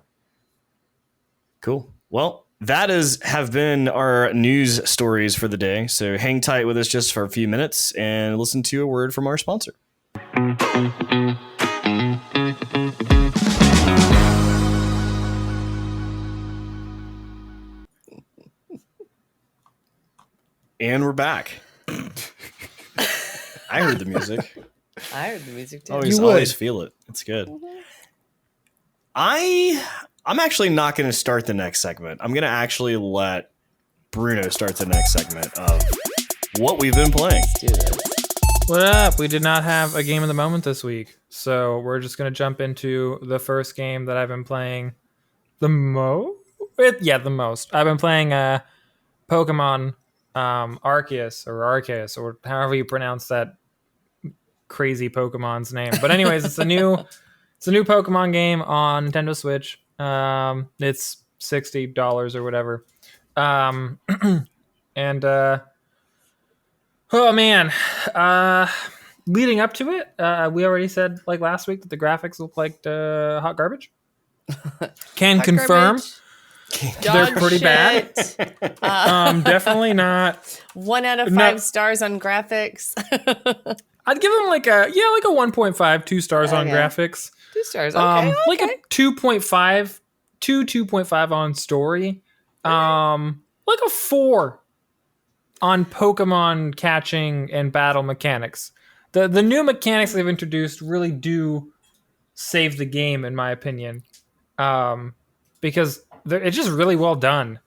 cool. Well, that have been our news stories for the day. So hang tight with us just for a few minutes and listen to a word from our sponsor. And we're back. I heard the music. I heard the music too. Always feel it. It's good. I'm actually not going to start the next segment. I'm going to actually let Bruno start the next segment of what we've been playing. Let's do this. What up? We did not have a game of the moment this week, so we're just going to jump into the first game that I've been playing the most. The most. I've been playing Pokemon Arceus, or however you pronounce that crazy Pokemon's name. But anyways, it's a new Pokemon game on Nintendo Switch. It's $60 or whatever. Oh man, leading up to it, we already said like last week that the graphics look like hot garbage. Can hot confirm. Garbage. They're pretty bad. Definitely not 1 out of 5 stars on graphics. I'd give them like a 1.5, 2 stars on graphics. 2 stars. Okay. Like a 2.5 to 2.5 on story. Like a 4 on Pokemon catching and battle mechanics. the new mechanics they've introduced really do save the game, in my opinion, because it's just really well done.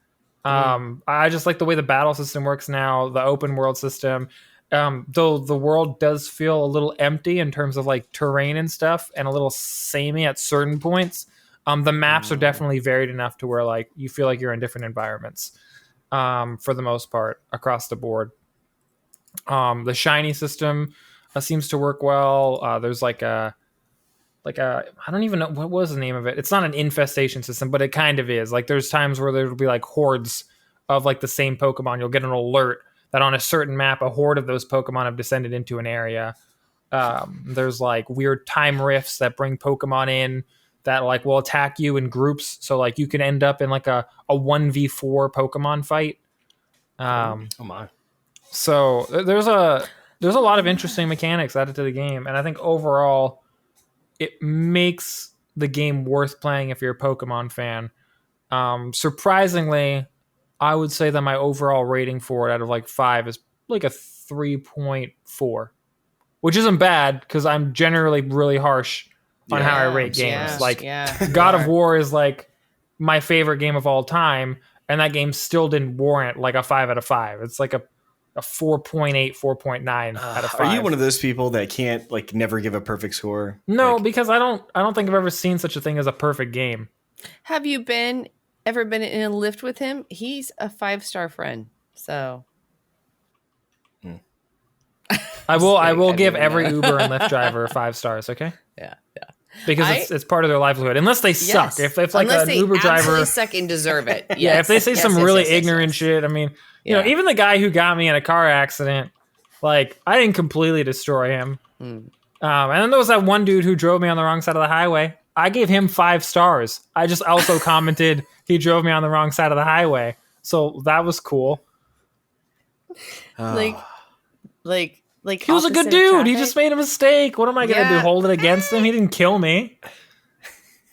I just like the way the battle system works now, the open world system. Though the world does feel a little empty in terms of like terrain and stuff, and a little samey at certain points. The maps are definitely varied enough to where like you feel like you're in different environments, for the most part across the board. The shiny system seems to work well. There's like a I don't even know what was the name of it. It's not an infestation system, but it kind of is. Like there's times where there'll be like hordes of like the same Pokemon. You'll get an alert that on a certain map, a horde of those Pokemon have descended into an area. There's like weird time rifts that bring Pokemon in that like will attack you in groups. So like you can end up in like a 1v4 Pokemon fight. Oh my. So there's a lot of interesting mechanics added to the game. And I think overall it makes the game worth playing if you're a Pokemon fan. Surprisingly, I would say that my overall rating for it out of like 5 is like a 3.4, which isn't bad because I'm generally really harsh on how I rate games. God of War is like my favorite game of all time, and that game still didn't warrant like a 5 out of 5. It's like a 4.8, 4.9 out of 5. Are you one of those people that can't like never give a perfect score? No, because I don't think I've ever seen such a thing as a perfect game. Have you ever been in a lift with him? He's a 5-star friend. So I will give every Uber and Lyft driver 5 stars, okay? Yeah. Because it's part of their livelihood. Unless they suck. If like unless an Uber driver they suck and deserve it. Yes. Yeah, if they say some really ignorant shit, I mean, you know, even the guy who got me in a car accident, like I didn't completely destroy him. And then there was that one dude who drove me on the wrong side of the highway. I gave him 5 stars. I just also commented he drove me on the wrong side of the highway. So that was cool. Like he was a good dude. He just made a mistake. What am I going to do? Hold it against him? He didn't kill me.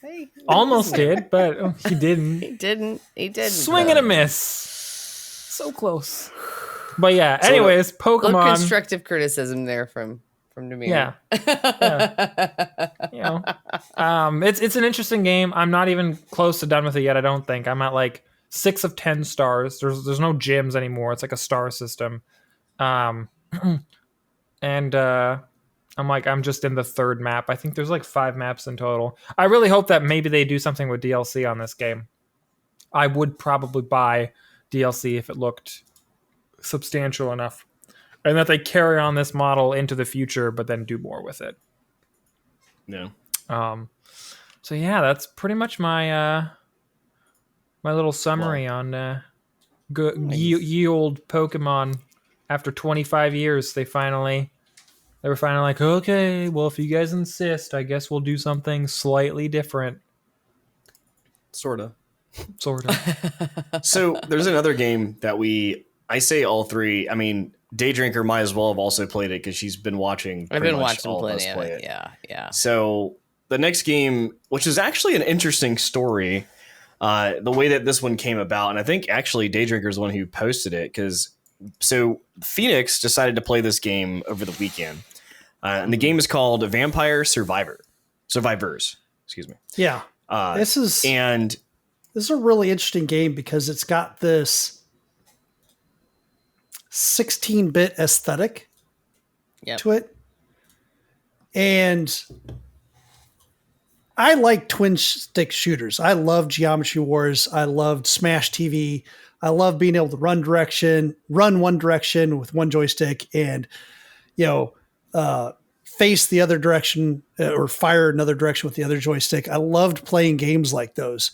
Hey, almost did, but he didn't. He didn't. Swing and a miss. So close. But yeah, anyways, Pokemon. Constructive criticism there from Demir. Yeah. You know, it's an interesting game. I'm not even close to done with it yet. I don't think. I'm at like 6 of 10 stars. There's no gyms anymore. It's like a star system. And I'm just in the 3rd map. I think there's like 5 maps in total. I really hope that maybe they do something with DLC on this game. I would probably buy DLC if it looked substantial enough, and that they carry on this model into the future, but then do more with it. Yeah. So yeah, that's pretty much my my little summary on ye old Pokemon. After 25 years, they were finally like, okay, well, if you guys insist, I guess we'll do something slightly different. Sort of. So there's another game that I say all 3. I mean, DayDrinker might as well have also played it because she's been watching. I've been watching plenty of it. Yeah. So the next game, which is actually an interesting story, the way that this one came about, and I think actually DayDrinker is the one who posted it So Phoenix decided to play this game over the weekend, and the game is called Vampire Survivors. Excuse me. Yeah, this is a really interesting game because it's got this 16-bit aesthetic to it, and I like twin stick shooters. I love Geometry Wars. I loved Smash TV. I love being able to run one direction with one joystick and, face the other direction or fire another direction with the other joystick. I loved playing games like those.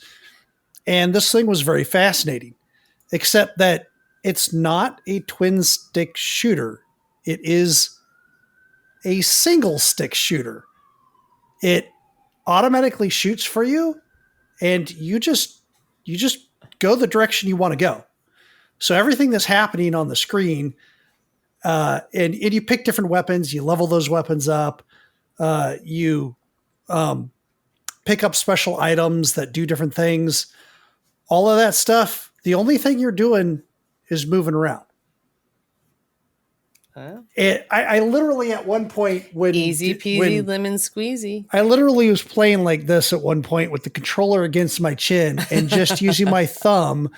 And this thing was very fascinating, except that it's not a twin stick shooter. It is a single stick shooter. It automatically shoots for you, and you just go the direction you want to go. So everything that's happening on the screen, and you pick different weapons, you level those weapons up, you pick up special items that do different things, all of that stuff. The only thing you're doing is moving around. I literally at one point easy peasy lemon squeezy. I literally was playing like this at one point with the controller against my chin and just using my thumb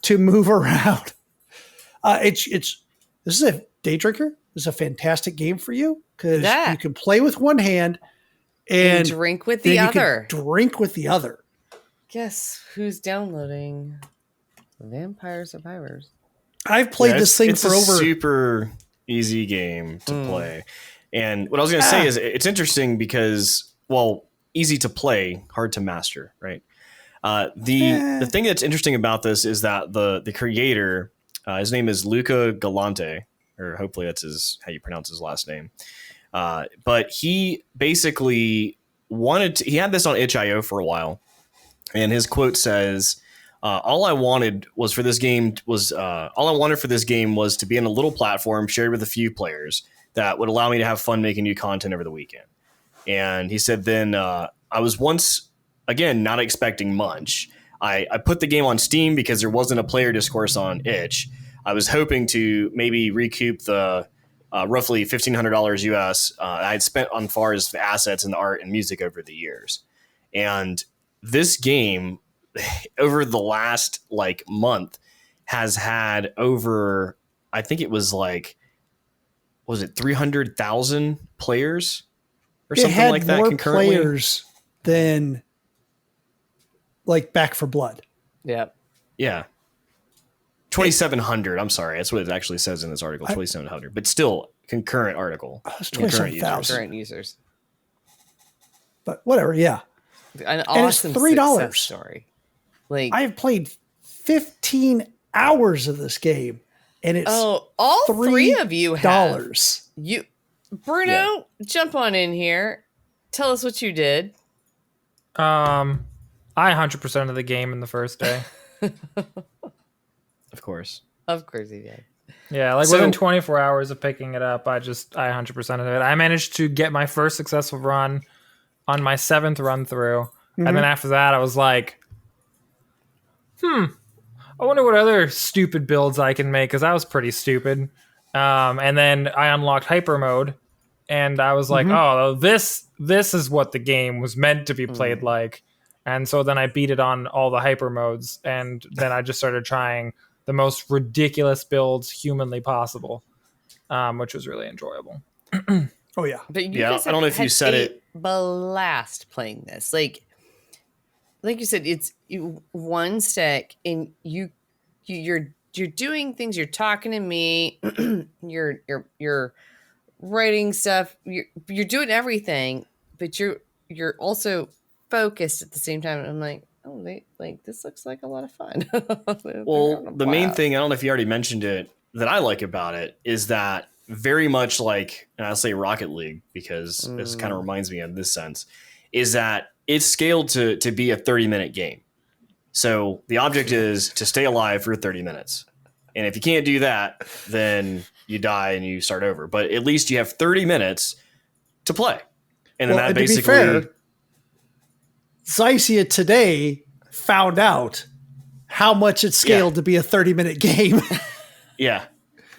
to move around. This is a DayDrinker. This is a fantastic game for you because you can play with one hand and drink with the other. Drink with the other. Guess who's downloading Vampire Survivors? I've played this thing for over super easy game to play. And what I was going to say is it's interesting because, well, easy to play, hard to master, right? The thing that's interesting about this is that the creator, his name is Luca Galante, or hopefully that's how you pronounce his last name. But he basically he had this on itch.io for a while. And his quote says, all I wanted for this game was to be in a little platform shared with a few players that would allow me to have fun making new content over the weekend. And he said, then I was once, again, not expecting much. I put the game on Steam because there wasn't a player discourse on itch. I was hoping to maybe recoup the roughly $1,500 US I had spent on far as the assets and the art and music over the years. And this game over the last month has had over, I think it was 300,000 players or something like that concurrently. Players than Back 4 Blood. Yep. Yeah. 2,700. I'm sorry. That's what it actually says in this article. 2,700, but still concurrent article. It's 27,000 concurrent users. But whatever. Yeah. An awesome $3 story. I have played 15 hours of this game, and it's all three of you have $3. Bruno, jump on in here. Tell us what you did. I 100% of the game in the first day. Of course he did. Yeah, within 24 hours of picking it up, I 100% of it. I managed to get my first successful run on my 7th run through. Mm-hmm. And then after that, I was like, I wonder what other stupid builds I can make, because I was pretty stupid. And then I unlocked hyper mode, and I was like, oh, this is what the game was meant to be played like. And so then I beat it on all the hyper modes, and then I just started trying the most ridiculous builds humanly possible, which was really enjoyable. Oh, yeah. But I don't know if you said it. Blast playing this. Like you said, it's one stick, and you're doing things. You're talking to me. you're writing stuff. You're doing everything, but you're also focused at the same time. And I'm like, oh, this looks like a lot of fun. Well, the main thing, I don't know if you already mentioned it, that I like about it is that very much and I'll say Rocket League, because this kind of reminds me of this sense, is that it's scaled to be a 30-minute game. So the object is to stay alive for 30 minutes. And if you can't do that, then you die and you start over. But at least you have 30 minutes to play. And then that basically... To be fair, Zycia today found out how much it's scaled to be a 30-minute game. Yeah.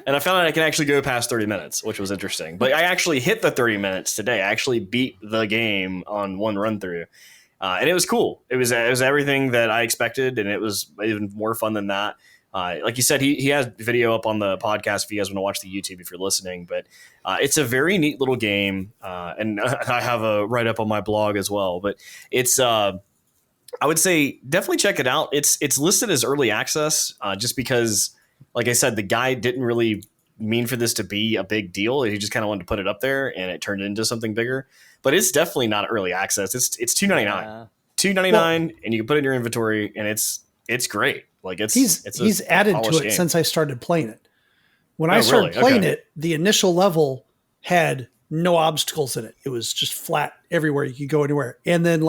And I found out I can actually go past 30 minutes, which was interesting. But I actually hit the 30 minutes today. I actually beat the game on one run through. And it was cool. It was everything that I expected, and it was even more fun than that. Like you said, he has video up on the podcast if you guys want to watch the YouTube if you're listening. But it's a very neat little game, and I have a write-up on my blog as well. But it's I would say definitely check it out. It's listed as early access just because, like I said, the guy didn't really mean for this to be a big deal. He just kind of wanted to put it up there, and it turned into something bigger. But it's definitely not early access. It's $2.99, $2.99, and you can put it in your inventory, and it's great. He's added to it since I started playing it. When I started playing it, the initial level had no obstacles in it. It was just flat everywhere. You could go anywhere. And then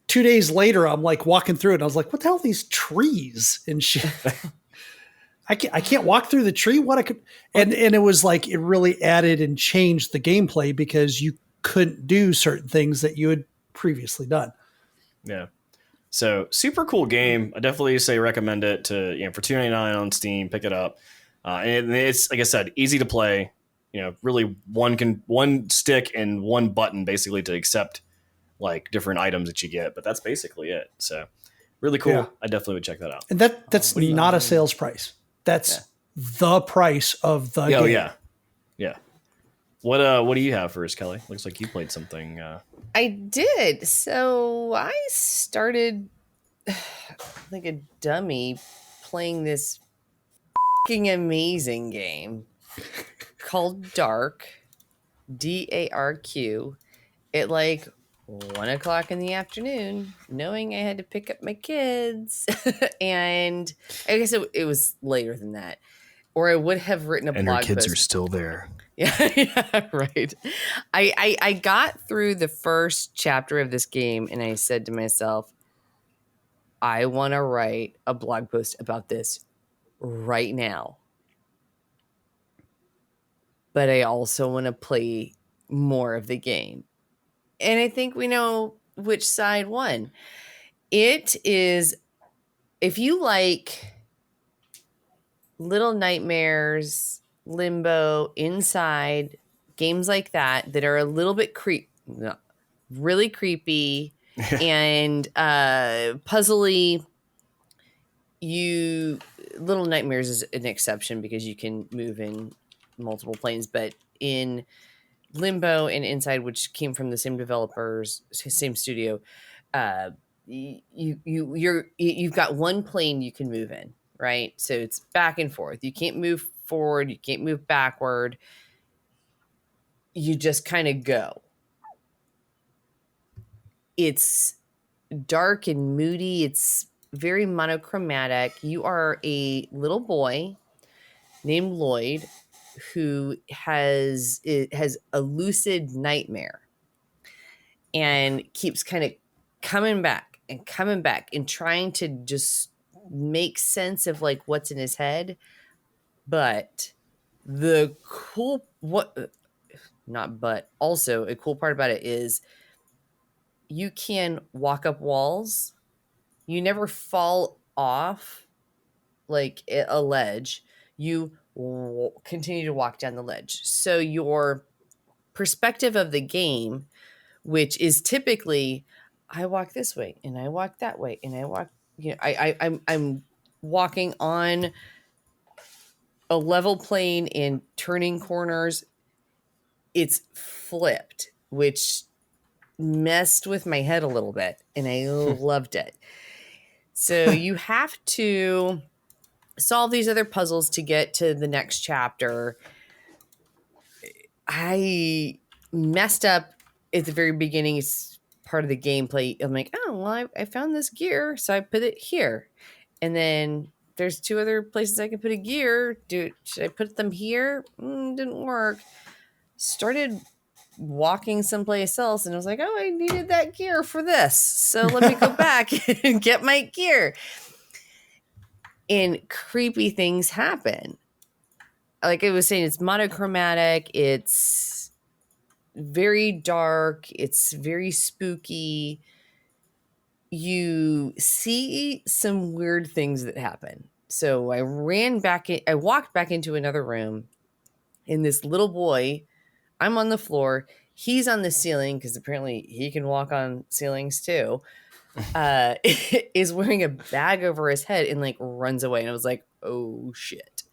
2 days later, I'm walking through it, and I was like, what the hell are these trees and shit? I can't walk through the tree. And it was it really added and changed the gameplay because you couldn't do certain things that you had previously done. Yeah. So super cool game. I definitely say recommend it for $2.99 on Steam. Pick it up. And it's, like I said, easy to play. Really one stick and one button basically to accept like different items that you get, but that's basically it. So really cool. Yeah. I definitely would check that out. And that's not a sales price. That's the price of the game. Yeah. Yeah. What do you have for us, Kelly? Looks like you played something. I did. So I started like a dummy playing this fucking amazing game called DARQ, DARQ, at like 1:00 in the afternoon, knowing I had to pick up my kids. And I guess it was later than that. Or I would have written a blog post. And your kids are still there. Yeah, right. I got through the first chapter of this game and I said to myself, I want to write a blog post about this right now. But I also want to play more of the game. And I think we know which side won. It is, if you like Little Nightmares, Limbo, Inside, games like that are a little bit really creepy and puzzly. Little Nightmares is an exception because you can move in multiple planes, but in Limbo and Inside, which came from the same developers, same studio, you've got one plane you can move in, right? So it's back and forth. You can't move forward, you can't move backward. You just kind of go. It's dark and moody. It's very monochromatic. You are a little boy named Lloyd who has a lucid nightmare and keeps kind of coming back and trying to just make sense of like what's in his head. But also a cool part about it is you can walk up walls. You never fall off like a ledge. You continue to walk down the ledge. So your perspective of the game, which is typically, I walk this way and I walk that way and I walk, I'm walking on a level plane and turning corners. It's flipped, which messed with my head a little bit, and I loved it. So you have to solve these other puzzles to get to the next chapter. I messed up at the very beginning. It's part of the gameplay. I'm like, oh, well, I found this gear, so I put it here. And then there's 2 other places I can put a gear. Should I put them here? Didn't work. Started walking someplace else, and I was like, oh, I needed that gear for this. So let me go back and get my gear. And creepy things happen. Like I was saying, it's monochromatic. It's very dark. It's very spooky. You see some weird things that happen. So I walked back into another room, and this little boy, I'm on the floor, he's on the ceiling, because apparently he can walk on ceilings too, is wearing a bag over his head and like runs away. And I was like, oh shit.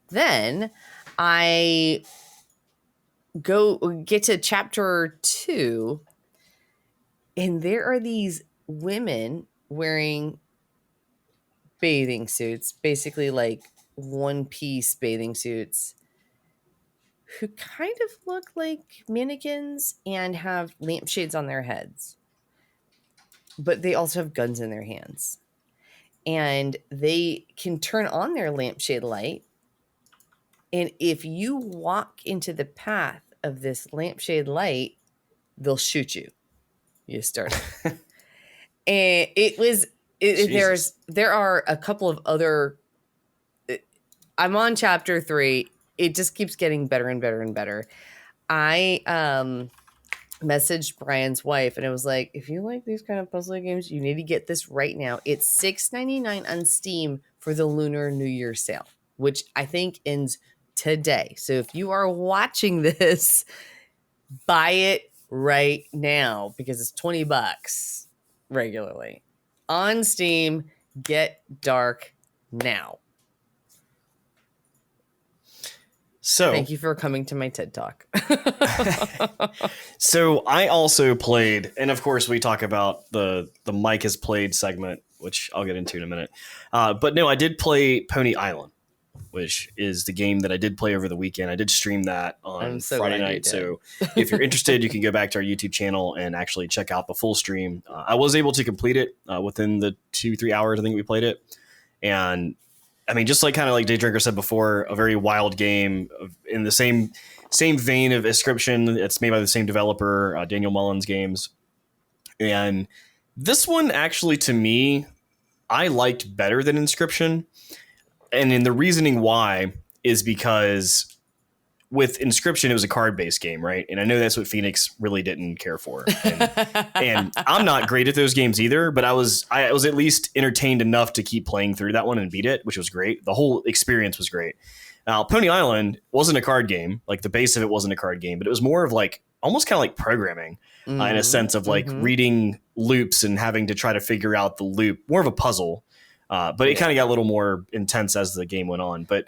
Then I get to chapter 2, and there are these women wearing bathing suits, basically like one-piece bathing suits, who kind of look like mannequins and have lampshades on their heads. But they also have guns in their hands. And they can turn on their lampshade light. And if you walk into the path of this lampshade light, they'll shoot you. You start. And there are a couple of other. I'm on chapter 3. It just keeps getting better and better and better. I messaged Brian's wife and I was like, if you like these kind of puzzle games, you need to get this right now. It's $6.99 on Steam for the Lunar New Year sale. which I think ends today. So if you are watching this, buy it right now because it's $20 regularly on Steam. Get DARQ now. So thank you for coming to my TED Talk. So I also played, and of course we talk about the Mike has played segment, which I'll get into in a minute. But no, I did play Pony Island, which is the game that I did play over the weekend. I did stream that on Friday night. So if you're interested, you can go back to our YouTube channel and actually check out the full stream. I was able to complete it within the 2-3 hours I think we played it. And I mean, just like kind of like DayDrinker said before, a very wild game in the same vein of Inscription. It's made by the same developer, Daniel Mullins Games. And this one actually, to me, I liked better than Inscription. And in the reasoning why is because with Inscription, it was a card-based game, right? And I know that's what Phoenix really didn't care for. And I'm not great at those games either, but I was at least entertained enough to keep playing through that one and beat it, which was great. The whole experience was great. Now, Pony Island wasn't a card game. Like, the base of it wasn't a card game, but it was more of like almost kind of like programming in a sense of like reading loops and having to try to figure out the loop, more of a puzzle. But it kind of got a little more intense as the game went on. But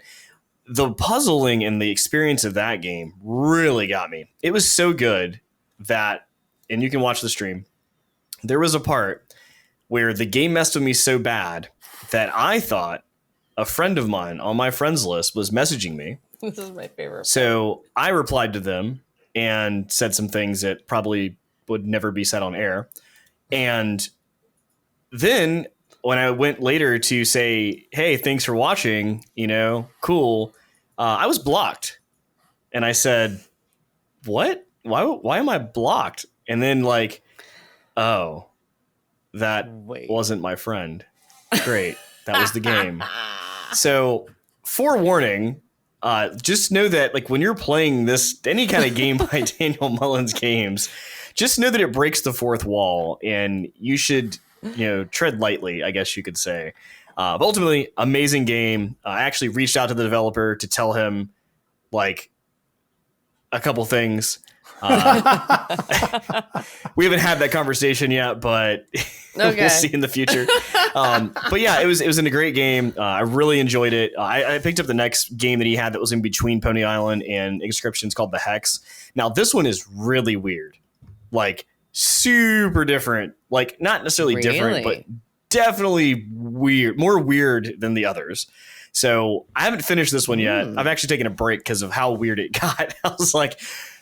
the puzzling and the experience of that game really got me. It was so good that, and you can watch the stream, there was a part where the game messed with me so bad that I thought a friend of mine on my friends list was messaging me. This is my favorite. So I replied to them and said some things that probably would never be said on air. And then when I went later to say, hey, thanks for watching, cool, I was blocked. And I said, what? Why am I blocked? And then like, oh, that wasn't my friend. Great. That was the game. So forewarning, just know that like when you're playing any kind of game by Daniel Mullins Games, just know that it breaks the fourth wall and you should tread lightly, I guess you could say. But ultimately, amazing game. I actually reached out to the developer to tell him like a couple things. We haven't had that conversation yet, but we'll see in the future. But yeah, it was a great game. I really enjoyed it. I picked up the next game that he had that was in between Pony Island and Inscriptions called The Hex. Now, this one is really weird. Like, super different. Like, not necessarily different, but definitely weird. More weird than the others. So I haven't finished this one yet. I've actually taken a break because of how weird it got. I was like,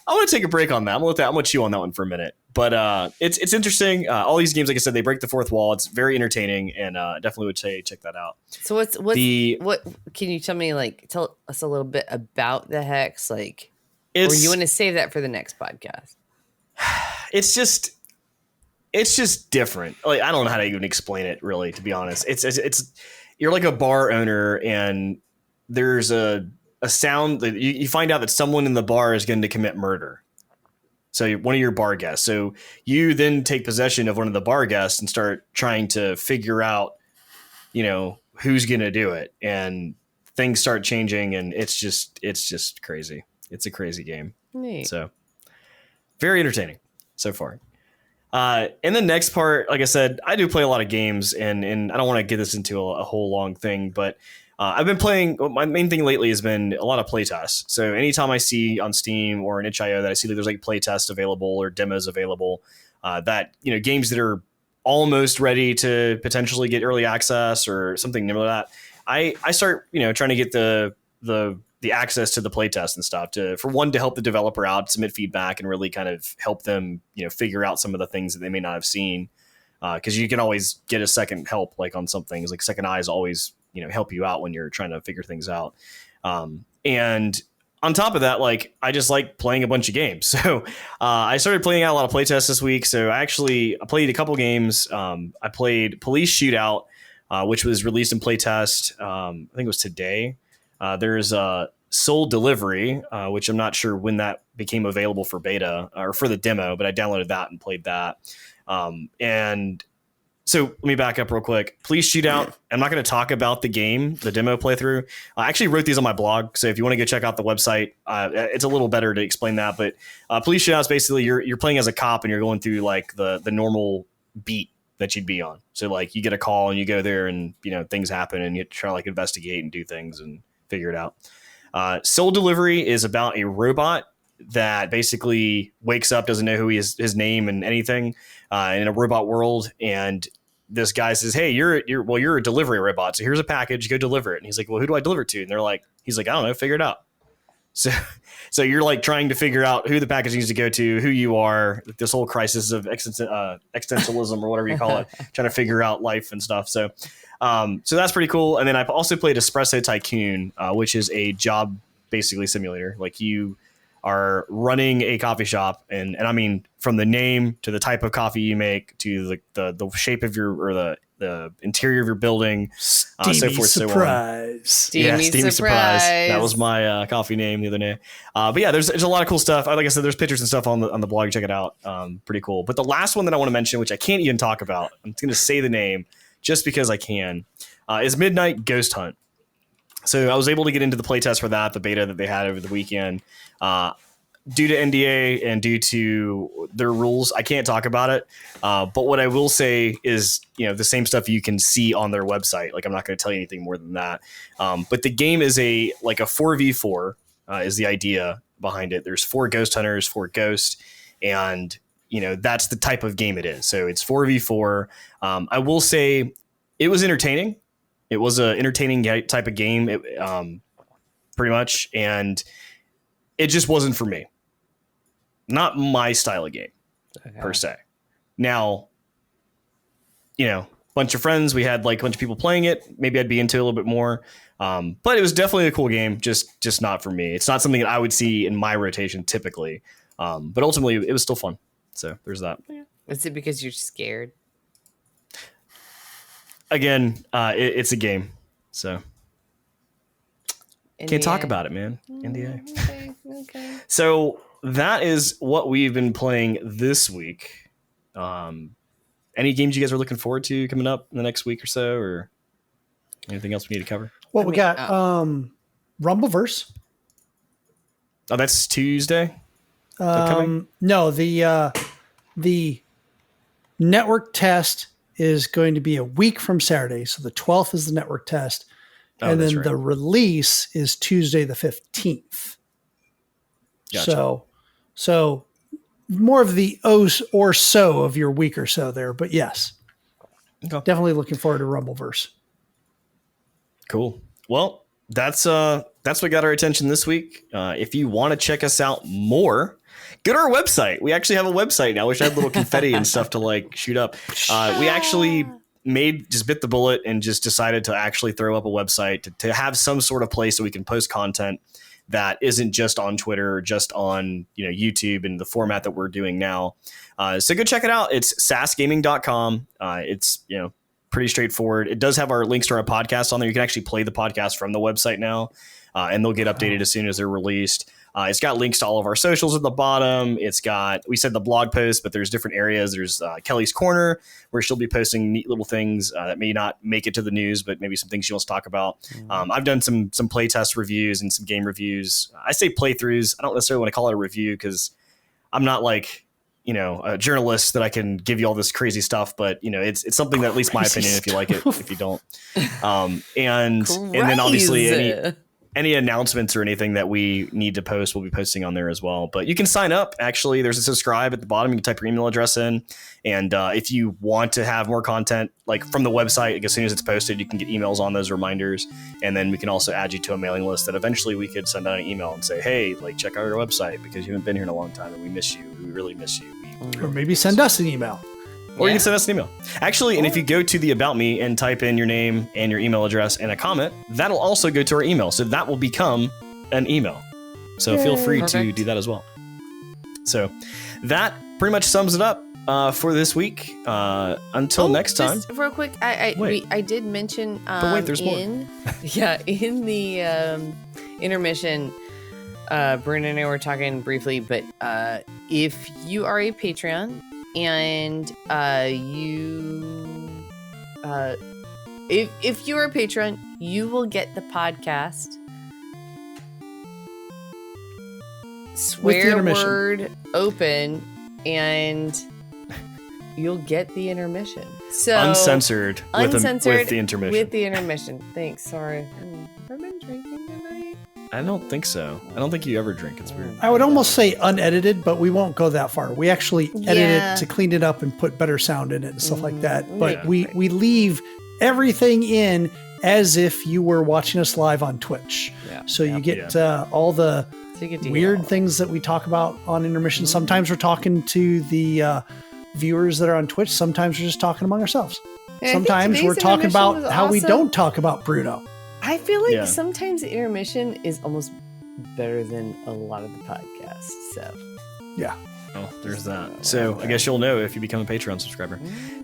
I want to take a break on that. I'm gonna chew on that one for a minute. But it's interesting. All these games, like I said, they break the fourth wall. It's very entertaining, and definitely would say check that out. So what can you tell me? Like, tell us a little bit about the Hex, like, or you want to save that for the next podcast? It's just different. Like, I don't know how to even explain it, really, to be honest. It's you're like a bar owner, and there's a sound that you find out that someone in the bar is going to commit murder. So one of your bar guests. So you then take possession of one of the bar guests and start trying to figure out, who's going to do it. And things start changing, and it's just crazy. It's a crazy game. Neat. So very entertaining so far. In the next part, like I said, I do play a lot of games, and I don't want to get this into a whole long thing, but I've been playing. My main thing lately has been a lot of playtests. So anytime I see on Steam or in itch.io that I see that there's like playtests available or demos available, that games that are almost ready to potentially get early access or something similar to that, I start trying to get the access to the playtest and stuff to help the developer out, submit feedback, and really kind of help them figure out some of the things that they may not have seen, because you can always get a second help, like on some things, like second eyes always help you out when you're trying to figure things out. And on top of that, like, I just like playing a bunch of games. So I started playing out a lot of playtests this week. So I played a couple games. I played Police Shootout, which was released in playtest. I think it was today. There's Soul Delivery, which I'm not sure when that became available for beta or for the demo, but I downloaded that and played that. And So let me back up real quick. Please Shootout. I'm not going to talk about the game, the demo playthrough. I actually wrote these on my blog, so if you want to go check out the website, it's a little better to explain that. But Police Shootout is basically you're playing as a cop and you're going through like the normal beat that you'd be on. So like you get a call and you go there and things happen and you try to like investigate and do things and figure it out. Soul Delivery is about a robot that basically wakes up, doesn't know who his name and anything in a robot world, and this guy says, "Hey, you're a delivery robot, so here's a package, go deliver it." And he's like, "Well, who do I deliver it to?" And he's like, "I don't know, figure it out." So you're like trying to figure out who the package needs to go to, who you are, this whole crisis of existentialism or whatever you call it, trying to figure out life and stuff. So that's pretty cool. And then I've also played Espresso Tycoon, which is a job basically simulator. Like you are running a coffee shop, and I mean from the name to the type of coffee you make to the shape of the interior of your building, so forth, surprise. So on. Steamy surprise. That was my coffee name the other day. But yeah, there's a lot of cool stuff. Like I said, there's pictures and stuff on the blog. Check it out. Pretty cool. But the last one that I want to mention, which I can't even talk about, I'm going to say the name just because I can, is Midnight Ghost Hunt. So I was able to get into the playtest for that, the beta that they had over the weekend. Due to NDA and due to their rules, I can't talk about it. But what I will say is, the same stuff you can see on their website. Like I'm not going to tell you anything more than that. But the game is a 4v4 is the idea behind it. There's 4 ghost hunters, 4 ghosts, and that's the type of game it is. So it's 4v4. I will say it was entertaining. It was an entertaining type of game, pretty much, and it just wasn't for me. Not my style of game, per se. Now, bunch of friends, we had like a bunch of people playing it. Maybe I'd be into it a little bit more, but it was definitely a cool game. Just not for me. It's not something that I would see in my rotation typically, but ultimately it was still fun. So there's that. Is it because you're scared? Again, it's a game, so can't talk about it, man. NDA. Okay. So that is what we've been playing this week. Any games you guys are looking forward to coming up in the next week or so, or anything else we need to cover? Well, we got Rumbleverse. Oh, that's Tuesday. No, the network test is going to be a week from Saturday. So the 12th is the network test. And then the release is Tuesday the 15th. Gotcha. So more of the or so of your week or so there. But yes, definitely looking forward to Rumbleverse. Cool. Well, that's what got our attention this week. If you want to check us out more, go to our website. We actually have a website now. I wish I had little confetti and stuff to like shoot up. We actually bit the bullet and just decided to actually throw up a website to have some sort of place so we can post content that isn't just on Twitter or just on YouTube and the format that we're doing now. So go check it out. It's sasgaming.com. It's pretty straightforward. It does have our links to our podcast on there. You can actually play the podcast from the website now, and they'll get updated as soon as they're released. It's got links to all of our socials at the bottom. It's got, we said the blog post, but there's different areas. There's Kelly's Corner, where she'll be posting neat little things that may not make it to the news, but maybe some things she wants to talk about. I've done some playtest reviews and some game reviews. I say playthroughs. I don't necessarily want to call it a review because I'm not like, a journalist that I can give you all this crazy stuff, but it's something that, at least my opinion, if you like it, if you don't. And then obviously any announcements or anything that we need to post, we'll be posting on there as well. But you can sign up. Actually, there's a subscribe at the bottom. You can type your email address in. And if you want to have more content, like from the website, like as soon as it's posted, you can get emails on those reminders. And then we can also add you to a mailing list that eventually we could send out an email and say, hey, like check out our website because you haven't been here in a long time and we miss you. We really miss you. Or maybe send us an email. Or you can send us an email. Actually, and if you go to the About Me and type in your name and your email address and a comment, that'll also go to our email. So that will become an email. So feel free to do that as well. So that pretty much sums it up for this week. Until next time. Just real quick, I did mention but wait, there's more. in the intermission, Brandon and I were talking briefly, but if you are a Patreon and you if you're a patron, you will get the podcast. Swear word open, and you'll get the intermission. So uncensored with the intermission. With the intermission. Thanks. Sorry. Have I been drinking tonight? I don't think so. I don't think you ever drink. It's weird. I would almost say unedited, but we won't go that far. We actually edit it to clean it up and put better sound in it and stuff like that. But we leave everything in as if you were watching us live on Twitch. Yeah. So you get all the weird things that we talk about on intermission. Sometimes we're talking to the viewers that are on Twitch. Sometimes we're just talking among ourselves. And sometimes we're talking about how we don't talk about Bruno. I feel like sometimes the intermission is almost better than a lot of the podcasts. So yeah. Oh, there's that. So I guess you'll know if you become a Patreon subscriber.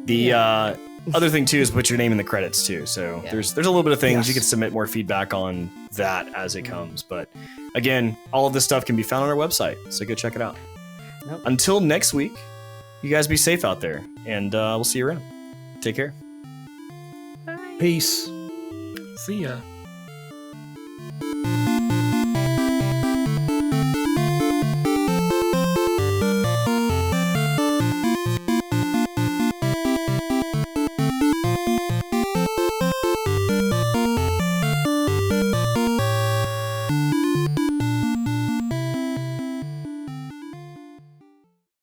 The other thing too is put your name in the credits too. So there's a little bit of things you can submit more feedback on that as it comes. But again, all of this stuff can be found on our website. So go check it out. Until next week, you guys be safe out there, and we'll see you around. Take care. Peace. See ya.